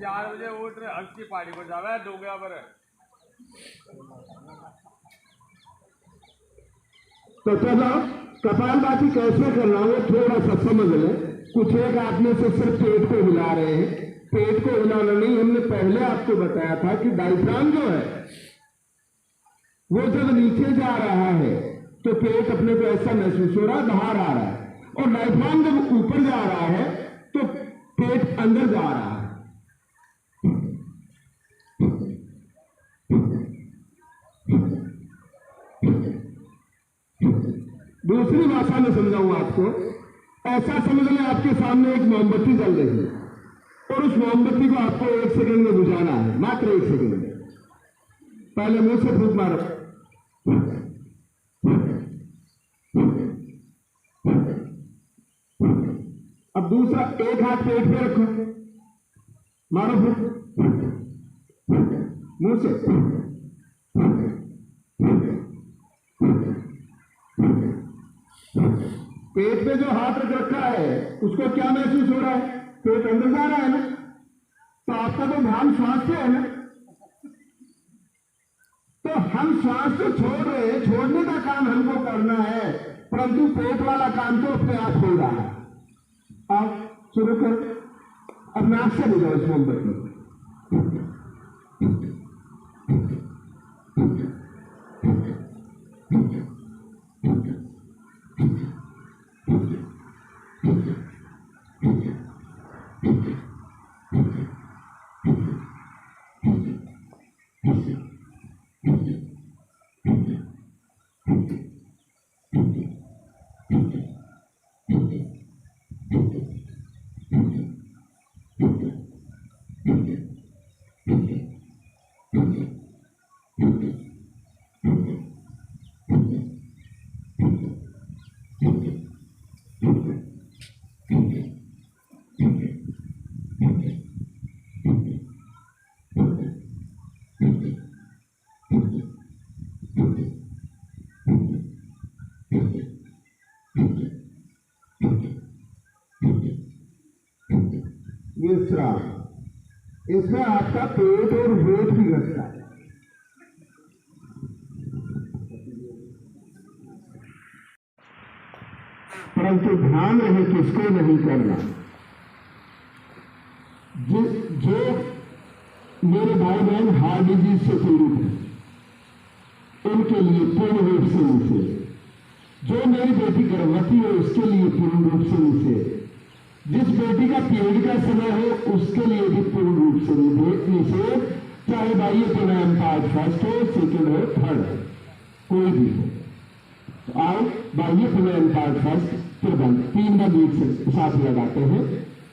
4 बजे उठ रहे, हल्की पहाड़ी पर जावे डोगरा पर। तो चलो कपालभाति कैसे करना हो थोड़ा सा समझ लें। कुछ एक आप में से सिर्फ पेट को हिला रहे हैं, पेट को हिलाना नहीं, हमने पहले आपको बताया था कि डायफ्राम जो है वो जब नीचे जा रहा है तो पेट अपने को ऐसा महसूस हो रहा है, बाहर आ रहा है, और डायफ्राम जब ऊपर जा रहा है तो पेट अंदर जा रहा है। दूसरी भाषा में समझाऊं आपको, ऐसा समझ लें आपके सामने एक मोमबत्ती जल रही है और उस मोमबत्ती को आपको 1 सेकंड में बुझाना है, मात्र 1 सेकंड में। पहले मुंह से फूंक मारो, अब दूसरा एक हाथ पेट पे रखो, मारो फूंक मुंह से। पेट पे जो हाथ रख रखा है उसको क्या महसूस हो रहा है? पेट अंदर जा रहा है ना, तो आपका तो ध्यान श्वास पे है ना। तो हम श्वास को छोड़ रहे हैं, छोड़ने का काम हमको करना है, परंतु पेट वाला काम तो अपने आप हो रहा है। आप शुरू कर, अब नाक से बुझाओ इस मोमबत्ती। विश्राम, इसमें आपका पेट और वेट भी घटता है। परंतु ध्यान रहे किसको नहीं करना। जो मेरे भाई बहन हार्ट डिजीज से पीड़ित हैं उनके लिए पूर्ण रूप से निषेध। जो मेरी बेटी गर्भवती है उसके लिए पूर्ण रूप से निषेध। जिस बेटी का पीरियड का समय हो उसके लिए भी पूर्ण रूप से निषेध, चाहे बाह्य प्राणायाम पार्ट फर्स्ट हो, सेकेंड हो, थर्ड हो, कोई भी हो। तो आओ बाह्य प्राणायाम पार्ट फर्स्ट, फिर बंद, 3 बंद एक से साथ लगाते हैं।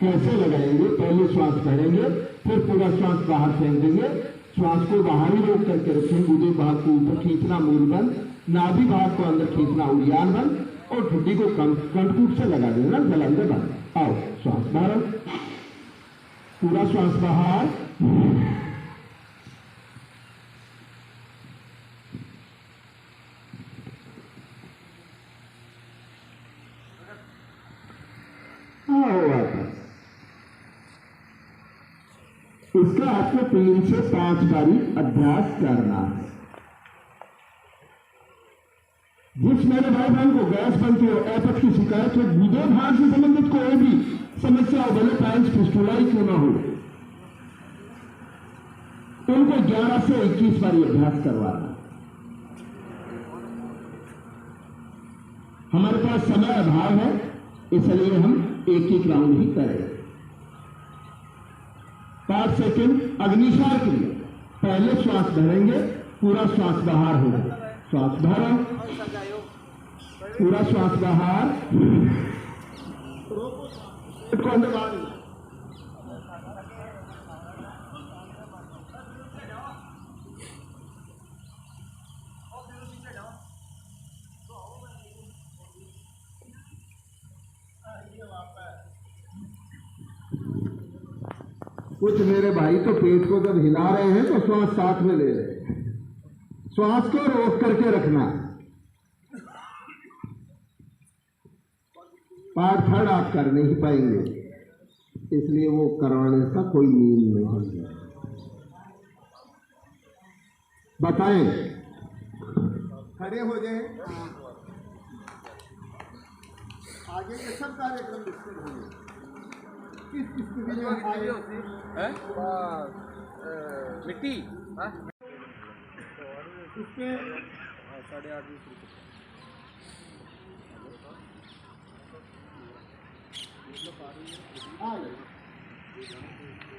कैसे लगाएंगे? पहले श्वास भरेंगे, फिर पूरा श्वास बाहर फेंक देंगे। श्वास को बाहर ही रोक करके रखेंगे, गुदे भाग को ऊपर खींचना, मूल बंद, नाभि भाग को अंदर खींचना, उड़ियान बंद, और ठुड्डी को कंठकूट से लगा देना, जलंधर बंद। आओ श्वास बाहर, पूरा श्वास बाहर, आओ वापस। इसका आपको 3 से 5 बारी अभ्यास करना है। जिस मेरे भाई बहन को गैस बनती हो, एपथ की शिकायत हो, गुदे भाग से संबंधित कोई भी समस्या हो, भले पैंस फिस्टुला ही क्यों ना हो, उनको 11 से 21 बारी अभ्यास करवाना। हमारे पास समय अभाव है, इसलिए हम एक राउंड ही करें। 5 सेकंड अग्निश्वास क्रिया। पहले श्वास भरेंगे, पूरा श्वास बाहर होगा। श्वास भरो, पूरा श्वास बाहर, को अंदर बाहर। कुछ मेरे भाई तो पेट को जब हिला रहे हैं तो श्वास साथ में ले रहे हैं। श्वास को रोक करके रखना। पार्ट थर्ड आप कर नहीं पाएंगे, इसलिए वो करवाने का कोई नींद नहीं है। बताएं, खड़े हो जाएं, आगे के सब कार्यक्रम डिस्कस होंगे। किस स्थिति में आगे मिट्टी उसके 8:30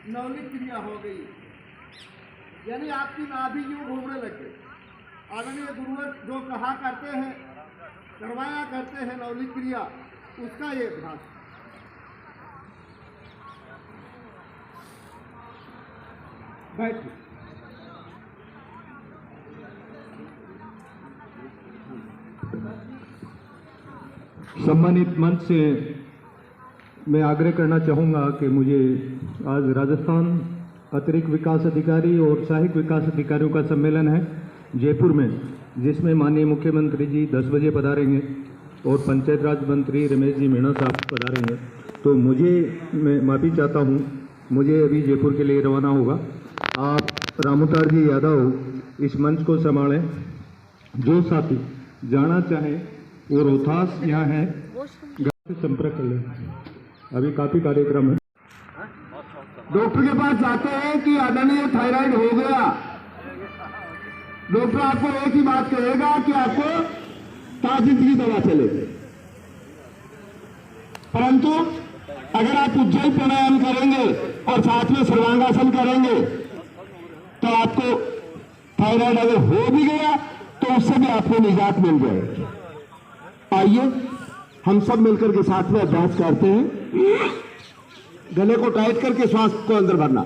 नवलिक क्रिया हो गई, यानी आपकी नाभि यूं घूमने लग गई। आदरणीय गुरुवर जो कहा करते हैं, करवाया करते हैं नवलिक क्रिया, उसका ये अभ्यास। बैठिए। सम्मानित मंच से मैं आग्रह करना चाहूँगा कि मुझे आज राजस्थान अतिरिक्त विकास अधिकारी और सहायक विकास अधिकारियों का सम्मेलन है जयपुर में, जिसमें माननीय मुख्यमंत्री जी 10 बजे पधारेंगे और पंचायत राज मंत्री रमेश जी मीणा साहब पधारेंगे। तो मैं माफ़ी चाहता हूँ, मुझे अभी जयपुर के लिए रवाना होगा। आप रामोतार जी यादव इस मंच को संभालें। जो साथी जाना चाहें वो रोहतास यहाँ है, संपर्क कर लें। अभी काफ़ी कार्यक्रम है। डॉक्टर के पास जाते हैं कि आदरणीय थायराइड हो गया, डॉक्टर आपको एक ही बात कहेगा कि आपको ताकत की दवा चलेगी। परंतु अगर आप उज्जैन प्राणायाम करेंगे और साथ में सर्वांगासन करेंगे तो आपको थायराइड अगर हो भी गया तो उससे भी आपको निजात मिल जाएगी। आइए हम सब मिलकर के साथ में अभ्यास करते हैं। गले को टाइट करके श्वास को अंदर भरना।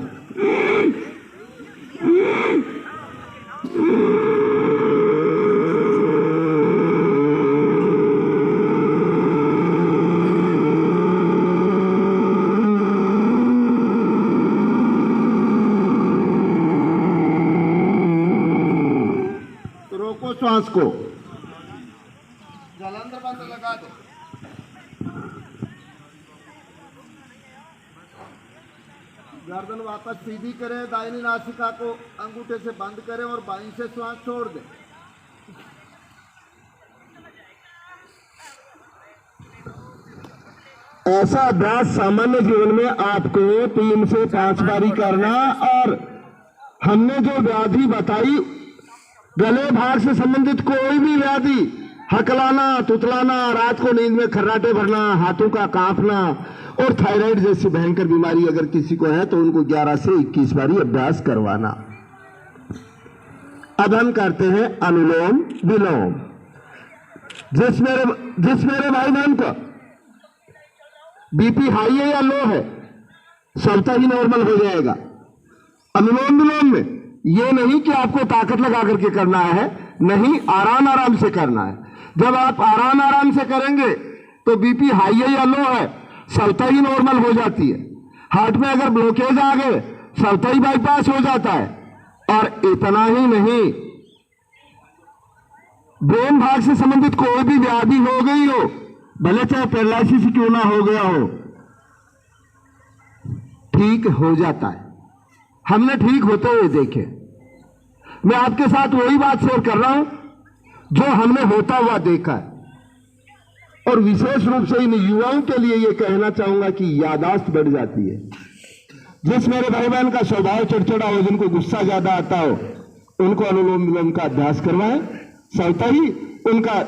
रोको श्वास को, जलांतर बंद लगा दो। गर्दन वापस सीधी करें, दाहिनी नासिका को अंगूठे से बंद करें और बाईं से श्वास छोड़ दें। ऐसा अभ्यास सामान्य जीवन में आपको 3 से 5 बारी करना। और हमने जो व्याधि बताई, गले भाग से संबंधित कोई भी व्याधि, हकलाना, तुतलाना, रात को नींद में खर्राटे भरना, हाथों का कांपना और थायराइड जैसी भयंकर बीमारी अगर किसी को है तो उनको 11 से 21 बारी अभ्यास करवाना। अब हम करते हैं अनुलोम विलोम। जिस मेरे भाई बहन को बीपी हाई है या लो है, सबका ही नॉर्मल हो जाएगा। अनुलोम विलोम में ये नहीं कि आपको ताकत लगा करके करना है, नहीं, आराम आराम से करना है। जब आप आराम आराम से करेंगे तो बीपी हाई है या लो है, सबका ही नॉर्मल हो जाती है। हार्ट में अगर ब्लॉकेज आ गए, सबका ही बाईपास हो जाता है। और इतना ही नहीं, ब्रेन भाग से संबंधित कोई भी व्याधि हो गई हो, भले चाहे पैरालिसिस क्यों ना हो गया हो, ठीक हो जाता है। हमने ठीक होते हुए देखे। मैं आपके साथ वही बात शेयर कर रहा हूं जो हमने होता हुआ देखा है। और विशेष रूप से इन युवाओं के लिए यह कहना चाहूंगा कि यादाश्त बढ़ जाती है। जिस मेरे भाई बहन का स्वभाव चिड़चिड़ा हो, जिनको गुस्सा ज्यादा आता हो, उनको अनुलोम विलोम का अभ्यास करवाएं, स्वतः ही उनका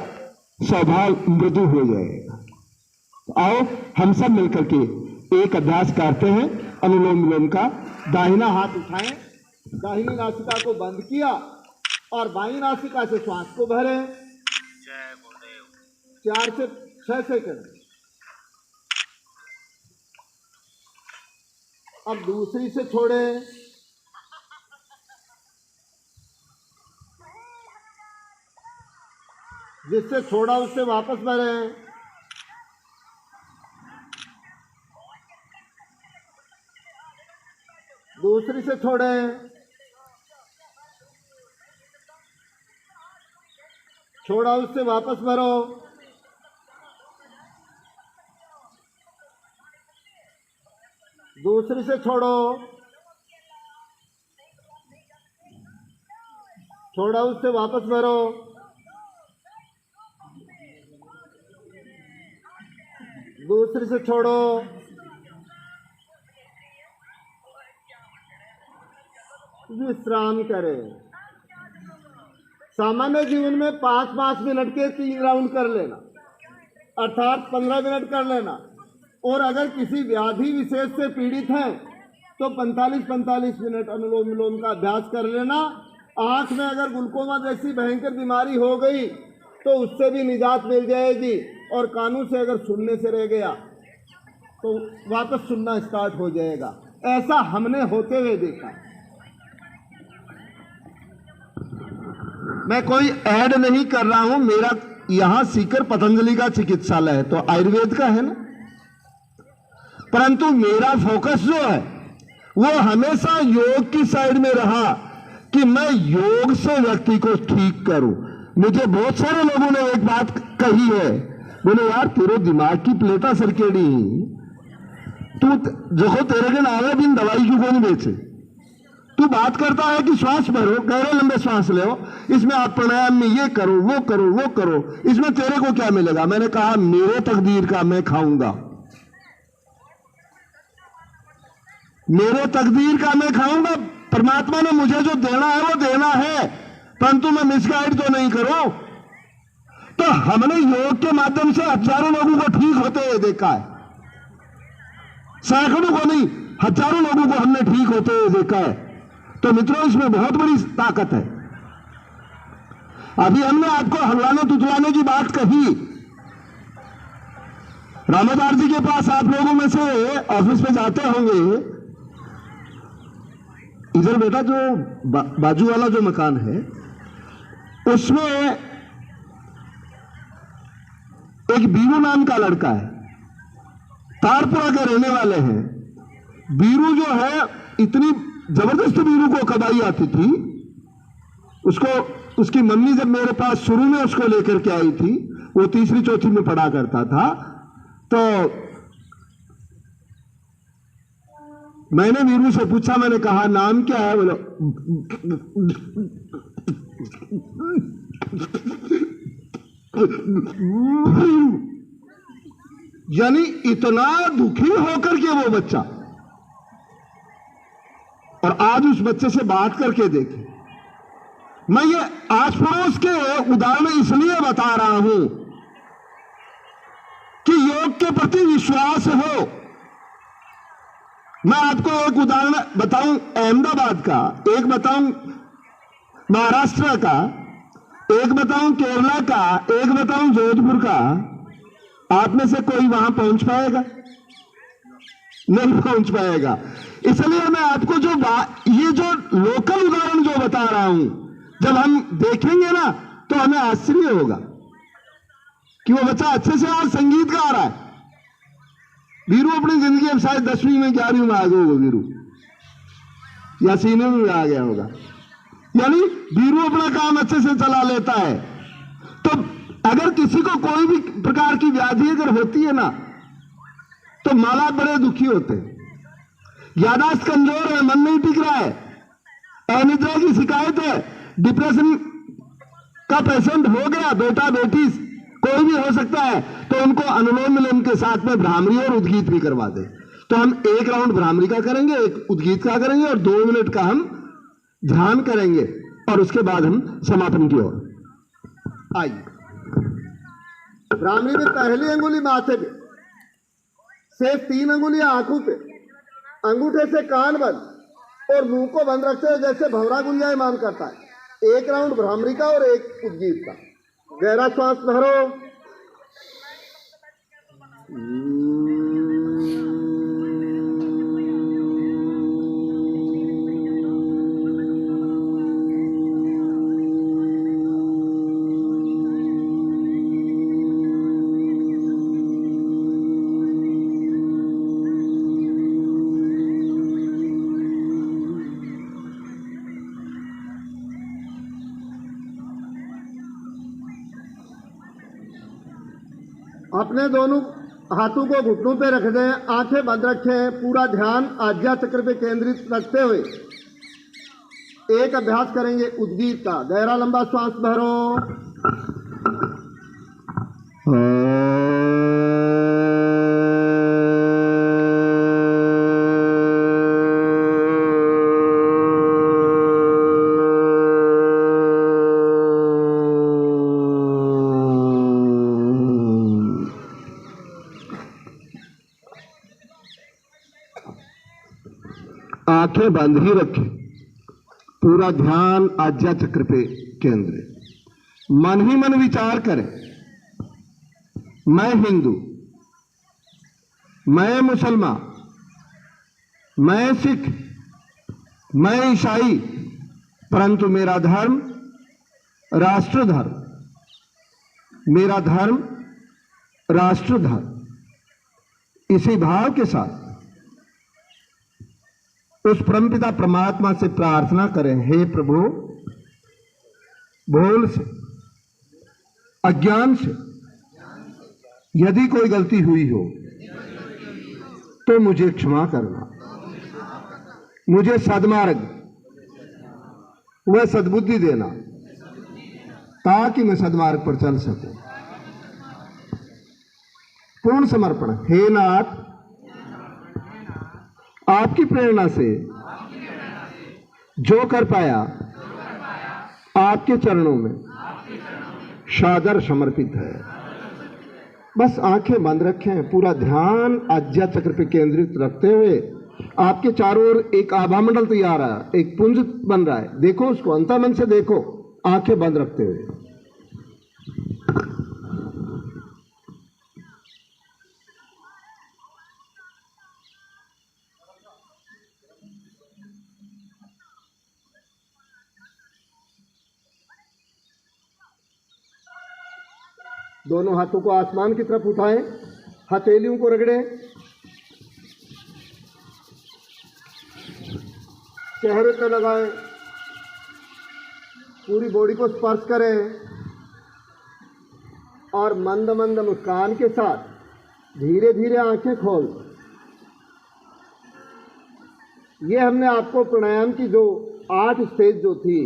स्वभाव मृदु हो जाएगा। तो आओ हम सब मिलकर के एक अभ्यास करते हैं अनुलोम विलोम का। दाहिना हाथ उठाएं, दाहिनी नासिका को बंद किया और बाईं नासिका से श्वास को भरें 4 से 6 सेकंड। अब दूसरी से छोड़ें, जिससे छोड़ा उससे वापस भरें। दूसरी से छोड़ें, छोड़ा उससे वापस भरो। दूसरी से छोड़ो, छोड़ा उससे वापस भरो। दूसरी से छोड़ो, विश्राम करें। सामान्य जीवन में 5-5 मिनट के 3 राउंड कर लेना, अर्थात 15 मिनट कर लेना। और अगर किसी व्याधि विशेष से पीड़ित हैं तो 45-45 मिनट अनुलोम विलोम का अभ्यास कर लेना। आंख में अगर ग्लूकोमा जैसी भयंकर बीमारी हो गई तो उससे भी निजात मिल जाएगी। और कानों से अगर सुनने से रह गया तो वापस सुनना स्टार्ट हो जाएगा। ऐसा हमने होते हुए देखा। मैं कोई ऐड नहीं कर रहा हूं, मेरा यहां सीकर पतंजलि का चिकित्सालय है तो आयुर्वेद का है ना, परंतु मेरा फोकस जो है वो हमेशा योग की साइड में रहा कि मैं योग से व्यक्ति को ठीक करूं। मुझे बहुत सारे लोगों ने एक बात कही है, बोले यार तेरे दिमाग की प्लेटा सरकेड़ी, तू जो तेरे के नावे बिन दवाई क्यों को नहीं बेचे। तू बात करता है कि श्वास भरो, गहरे लंबे श्वास ले, इसमें आप प्राणायाम में ये करो वो करो वो करो, इसमें तेरे को क्या मिलेगा। मैंने कहा मेरे तकदीर का मैं खाऊंगा, मेरे तकदीर का मैं खाऊंगा। परमात्मा ने मुझे जो देना है वो देना है, परंतु मैं मिसगाइड तो नहीं करूं। तो हमने योग के माध्यम से हजारों लोगों को ठीक होते हुए देखा है, सैकड़ों को नहीं हजारों लोगों को हमने ठीक होते हुए देखा है। तो मित्रों इसमें बहुत बड़ी ताकत है। अभी हमने आपको हल्लाने तुतलाने की बात कही। रामादार जी के पास आप लोगों में से ऑफिस में जाते होंगे। इधर बेटा जो बाजू वाला जो मकान है उसमें एक बीरू नाम का लड़का है, तारपुरा के रहने वाले हैं। बीरू जो है इतनी जबरदस्त बीरू को कबाई आती थी। उसको उसकी मम्मी जब मेरे पास शुरू में उसको लेकर के आई थी, वो तीसरी चौथी में पढ़ा करता था, तो मैंने वीरू से पूछा, मैंने कहा नाम क्या है? बोलो यानी इतना दुखी होकर के वो बच्चा, और आज उस बच्चे से बात करके देखे। मैं ये आस पड़ोस के उदाहरण इसलिए बता रहा हूं कि योग के प्रति विश्वास हो। मैं आपको एक उदाहरण बताऊं अहमदाबाद का, एक बताऊं महाराष्ट्र का, एक बताऊं केरला का, एक बताऊं जोधपुर का। आप में से कोई वहां पहुंच पाएगा? नहीं पहुंच पाएगा। इसलिए मैं आपको ये जो लोकल उदाहरण जो बता रहा हूं, जब हम देखेंगे ना तो हमें आश्चर्य होगा कि वो बच्चा अच्छे से आज संगीत गा रहा है। वीरू अपनी जिंदगी अब शायद 10वीं में 11वीं में आ गया होगा वीरू, या सीनियर में आ गया होगा। यानी वीरू अपना काम अच्छे से चला लेता है। तो अगर किसी को कोई भी प्रकार की व्याधि अगर होती है ना, तो माँ बाप बड़े दुखी होते हैं। यादाश्त कमजोर है, मन नहीं टिक रहा है, अनिद्रा की शिकायत है, डिप्रेशन का पेशेंट हो गया, बेटा बेटी कोई भी हो सकता है, तो उनको अनुलोम विलोम के साथ में भ्रामरी और उद्गीत भी करवा दे। तो हम 1 राउंड भ्रामरी का करेंगे, 1 उद्गीत का करेंगे और 2 मिनट का हम ध्यान करेंगे, और उसके बाद हम समापन की ओर आइए। भ्रामरी में पहली अंगुली माथे पे, शेष 3 अंगुलियां आंखों पे, अंगूठे से कान बंद और मुंह को बंद रखते हुए जैसे भंवरा गुंजायमान करता है। 1 राउंड भ्रामरी का और 1 उद्गीत का। गहरा श्वास भरो। अपने दोनों हाथों को घुटनों पे रख दें, आंखें बंद रखें, पूरा ध्यान आज्ञा चक्र पे केंद्रित रखते हुए एक अभ्यास करेंगे उद्गीत का। गहरा लंबा श्वास भरो। आंखें बंद ही रखें, पूरा ध्यान आज्ञा चक्र पे केंद्रित। मन ही मन विचार करें, मैं हिंदू, मैं मुसलमान, मैं सिख, मैं ईसाई, परंतु मेरा धर्म राष्ट्र धर्म, मेरा धर्म राष्ट्र धर्म। इसी भाव के साथ उस परमपिता परमात्मा से प्रार्थना करें, हे प्रभु, भूल से, अज्ञान से यदि कोई गलती हुई हो तो मुझे क्षमा करना, मुझे सद्मार्ग व सद्बुद्धि देना ताकि मैं सद्मार्ग पर चल सकूं। पूर्ण समर्पण। हे नाथ, आपकी प्रेरणा से जो कर पाया आपके चरणों में सादर समर्पित है। बस आंखें बंद रखें, पूरा ध्यान आज्ञा चक्र पे केंद्रित रखते हुए आपके चारों ओर एक आभा मंडल तैयार है, एक पुंज बन रहा है। देखो उसको, अंतर्मन से देखो, आंखें बंद रखते हुए। दोनों हाथों को आसमान की तरफ उठाएं, हथेलियों को रगड़ें, चेहरे पे लगाएं, पूरी बॉडी को स्पर्श करें और मंद मंद मुस्कान के साथ धीरे धीरे आंखें खोल। ये हमने आपको प्राणायाम की जो 8 स्टेज जो थी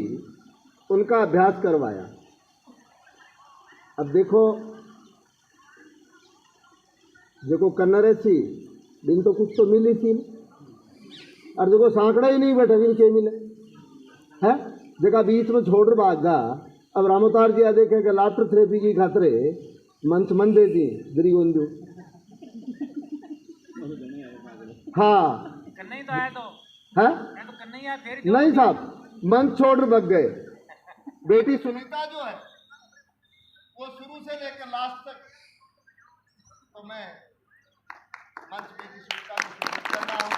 उनका अभ्यास करवाया। अब देखो कन्नरे सी दिन तो कुछ तो मिली थी और देखो सांकड़ा ही नहीं बैठा भी के मिले है जगह बीच में छोड़ भागा। अब रामोतार जी आ देखे कि लाफ्टर थेरेपी की खातरे मंच मन दे दी दरी गोंदू। हाँ नहीं तो आया तो है तो करना ही है फिर नहीं साहब, मंच छोड़ भग गए। बेटी सुनीता जो है वो शुरू से लेकर लास्ट तक, तो मैं मंच बेटी सुनीता को सूचित कर रहा हूँ।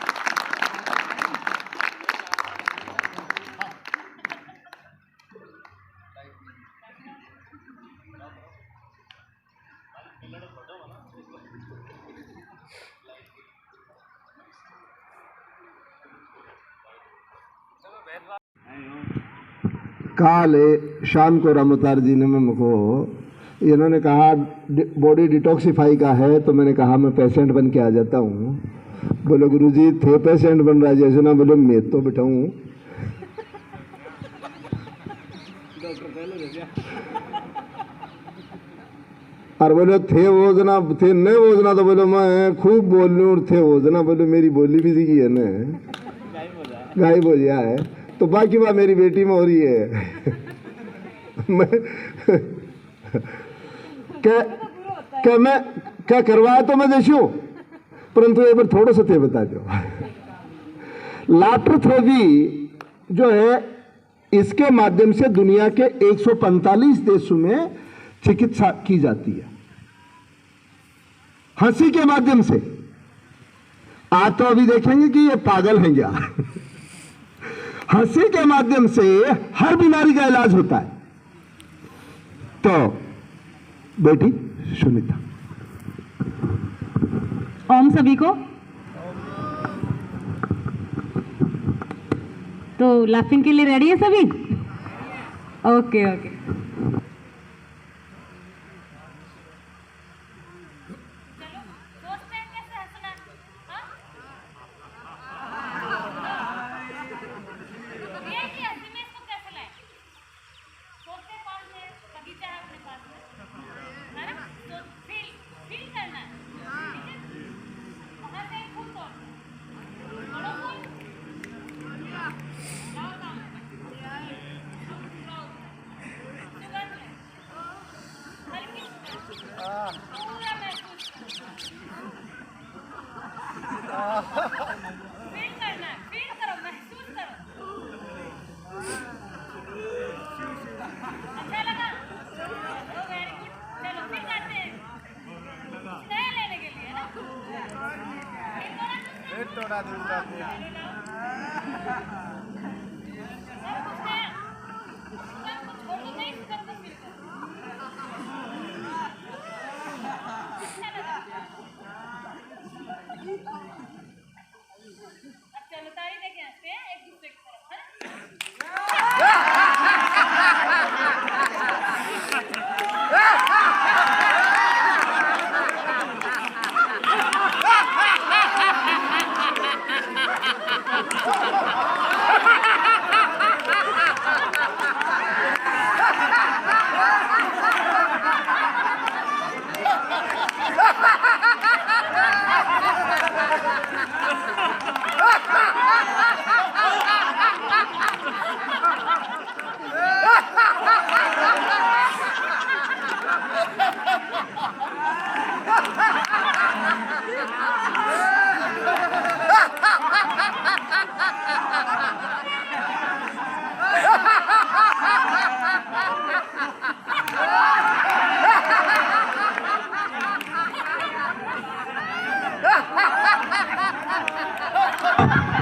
काल शाम को रामोतार जी ने मुझको इन्होंने कहा बॉडी डिटॉक्सिफाई का है, तो मैंने कहा मैं पेशेंट बन के आ जाता हूँ। बोले गुरुजी थे पेशेंट बन रहा जैसे ना, बोले मैं तो बिठाऊँ। और बोले थे वोजना थे नहीं वोजना, तो बोले मैं खूब बोल लूँ और थे वोजना, बोले मेरी बोली भी सीखी है न, गायब हो गया है तो बाकी बात मेरी बेटी में हो रही है। मैं क्या मैं क्या करवाया तो मैं देखूं, परंतु एक बार थोड़ा सा थे बता दो। लाफ्टर थेरेपी जो है इसके माध्यम से दुनिया के 145 देशों में चिकित्सा की जाती है, हंसी के माध्यम से। आज तो अभी देखेंगे कि ये पागल हैं क्या। हंसी के माध्यम से हर बीमारी का इलाज होता है। तो बेटी सुनीता, ओम सभी को। तो लाफिंग के लिए रेडी है सभी? Okay okay.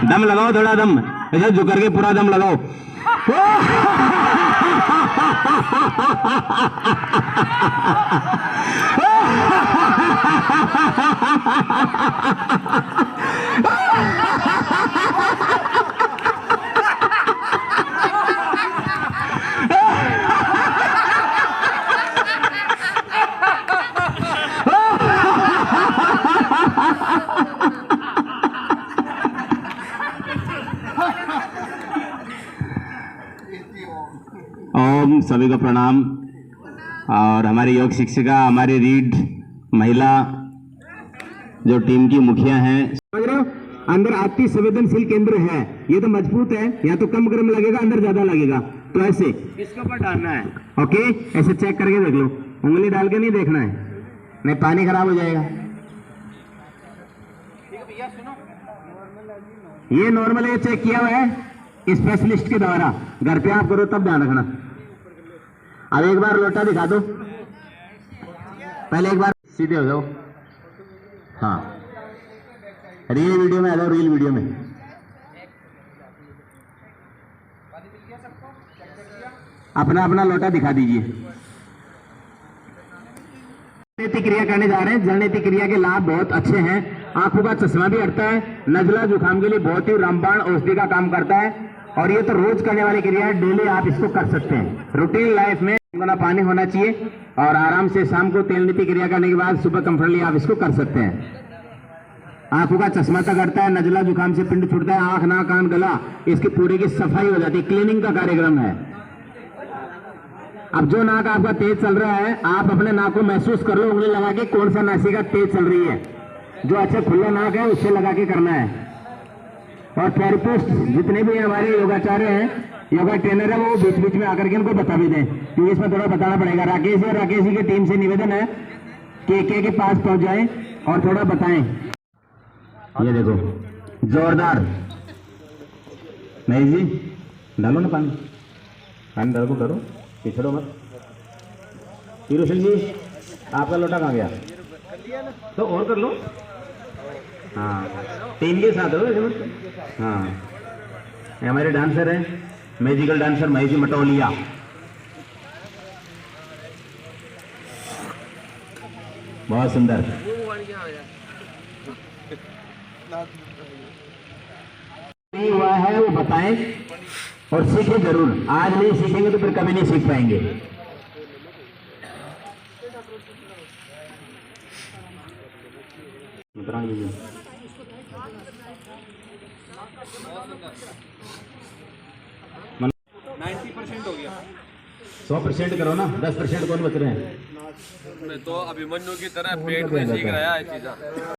दम लगाओ, थोड़ा दम ऐसे झुक करके पूरा दम लगाओ। ओम सभी को प्रणाम। और हमारी योग शिक्षिका, हमारी रीड महिला जो टीम की मुखिया हैं, समझ रहे हो, अंदर अति संवेदनशील केंद्र है। ये तो मजबूत है, या तो कम गर्म लगेगा, अंदर ज्यादा लगेगा। तो ऐसे इसके ऊपर डालना है। ओके, ऐसे चेक करके देख लो, उंगली डाल के नहीं देखना है, नहीं पानी खराब हो जाएगा। ये नॉर्मल है, चेक किया हुआ है स्पेशलिस्ट के द्वारा। घर पे आप करो तब ध्यान रखना। अब एक बार लोटा दिखा दो, पहले एक बार सीधे हो जाओ। हाँ, रील वीडियो में आ जाओ, रील वीडियो में। अपना अपना लोटा दिखा दीजिए। जलनेति क्रिया करने जा रहे हैं। जलनेति क्रिया के लाभ बहुत अच्छे हैं। आंखों का चश्मा भी हटता है, नजला जुकाम के लिए बहुत ही रामबाण औषधि का काम करता है। और ये तो रोज करने वाली क्रिया है, डेली आप इसको कर सकते हैं। रूटीन लाइफ में गुनगुना पानी होना चाहिए और आराम से शाम को तेल नीति क्रिया करने के बाद सुबह कंफर्टली आप इसको कर सकते हैं। आंखों का चश्मा तक हटता है, नजला जुकाम से पिंड छूटता है, आंख नाक कान गला इसकी पूरे की सफाई हो जाती है। क्लीनिंग का कार्यक्रम है। अब जो नाक आपका तेज चल रहा है, आप अपने नाक को महसूस कर लो, उंगली लगा के कौन सा नासिका तेज चल रही है। जो अच्छा खुला नाक है उससे लगा के करना है। और थेरेपिस्ट जितने भी हमारे योगाचार्य हैं, योगा ट्रेनर है, वो बीच बीच में आकर के इनको बता भी दें, क्योंकि इसमें थोड़ा बताना पड़ेगा। राकेश और राकेश जी की टीम से निवेदन है कि के पास पहुंच जाएं और थोड़ा बताएं। ये देखो, जोरदार। नहीं जी, डालो ना पानी, पानी डालो, करो, पिछड़ो मत। पीरोशन जी, आपका लोटा कहाँ गया? तो और कर लो। हाँ, टीम के साथ हो। हाँ, ये हमारे डांसर है, म्यूजिकल डांसर महेश मटोलिया। बहुत सुंदर। नहीं हुआ है वो बताएं और सीखें जरूर। आज नहीं सीखेंगे तो फिर कभी नहीं सीख पाएंगे। मन 90% हो गया। 100% करो ना, 10% कौन बच रहे हैं? मैं तो अभिमन्यु की तरह पेट में सीख रहा है चीज़।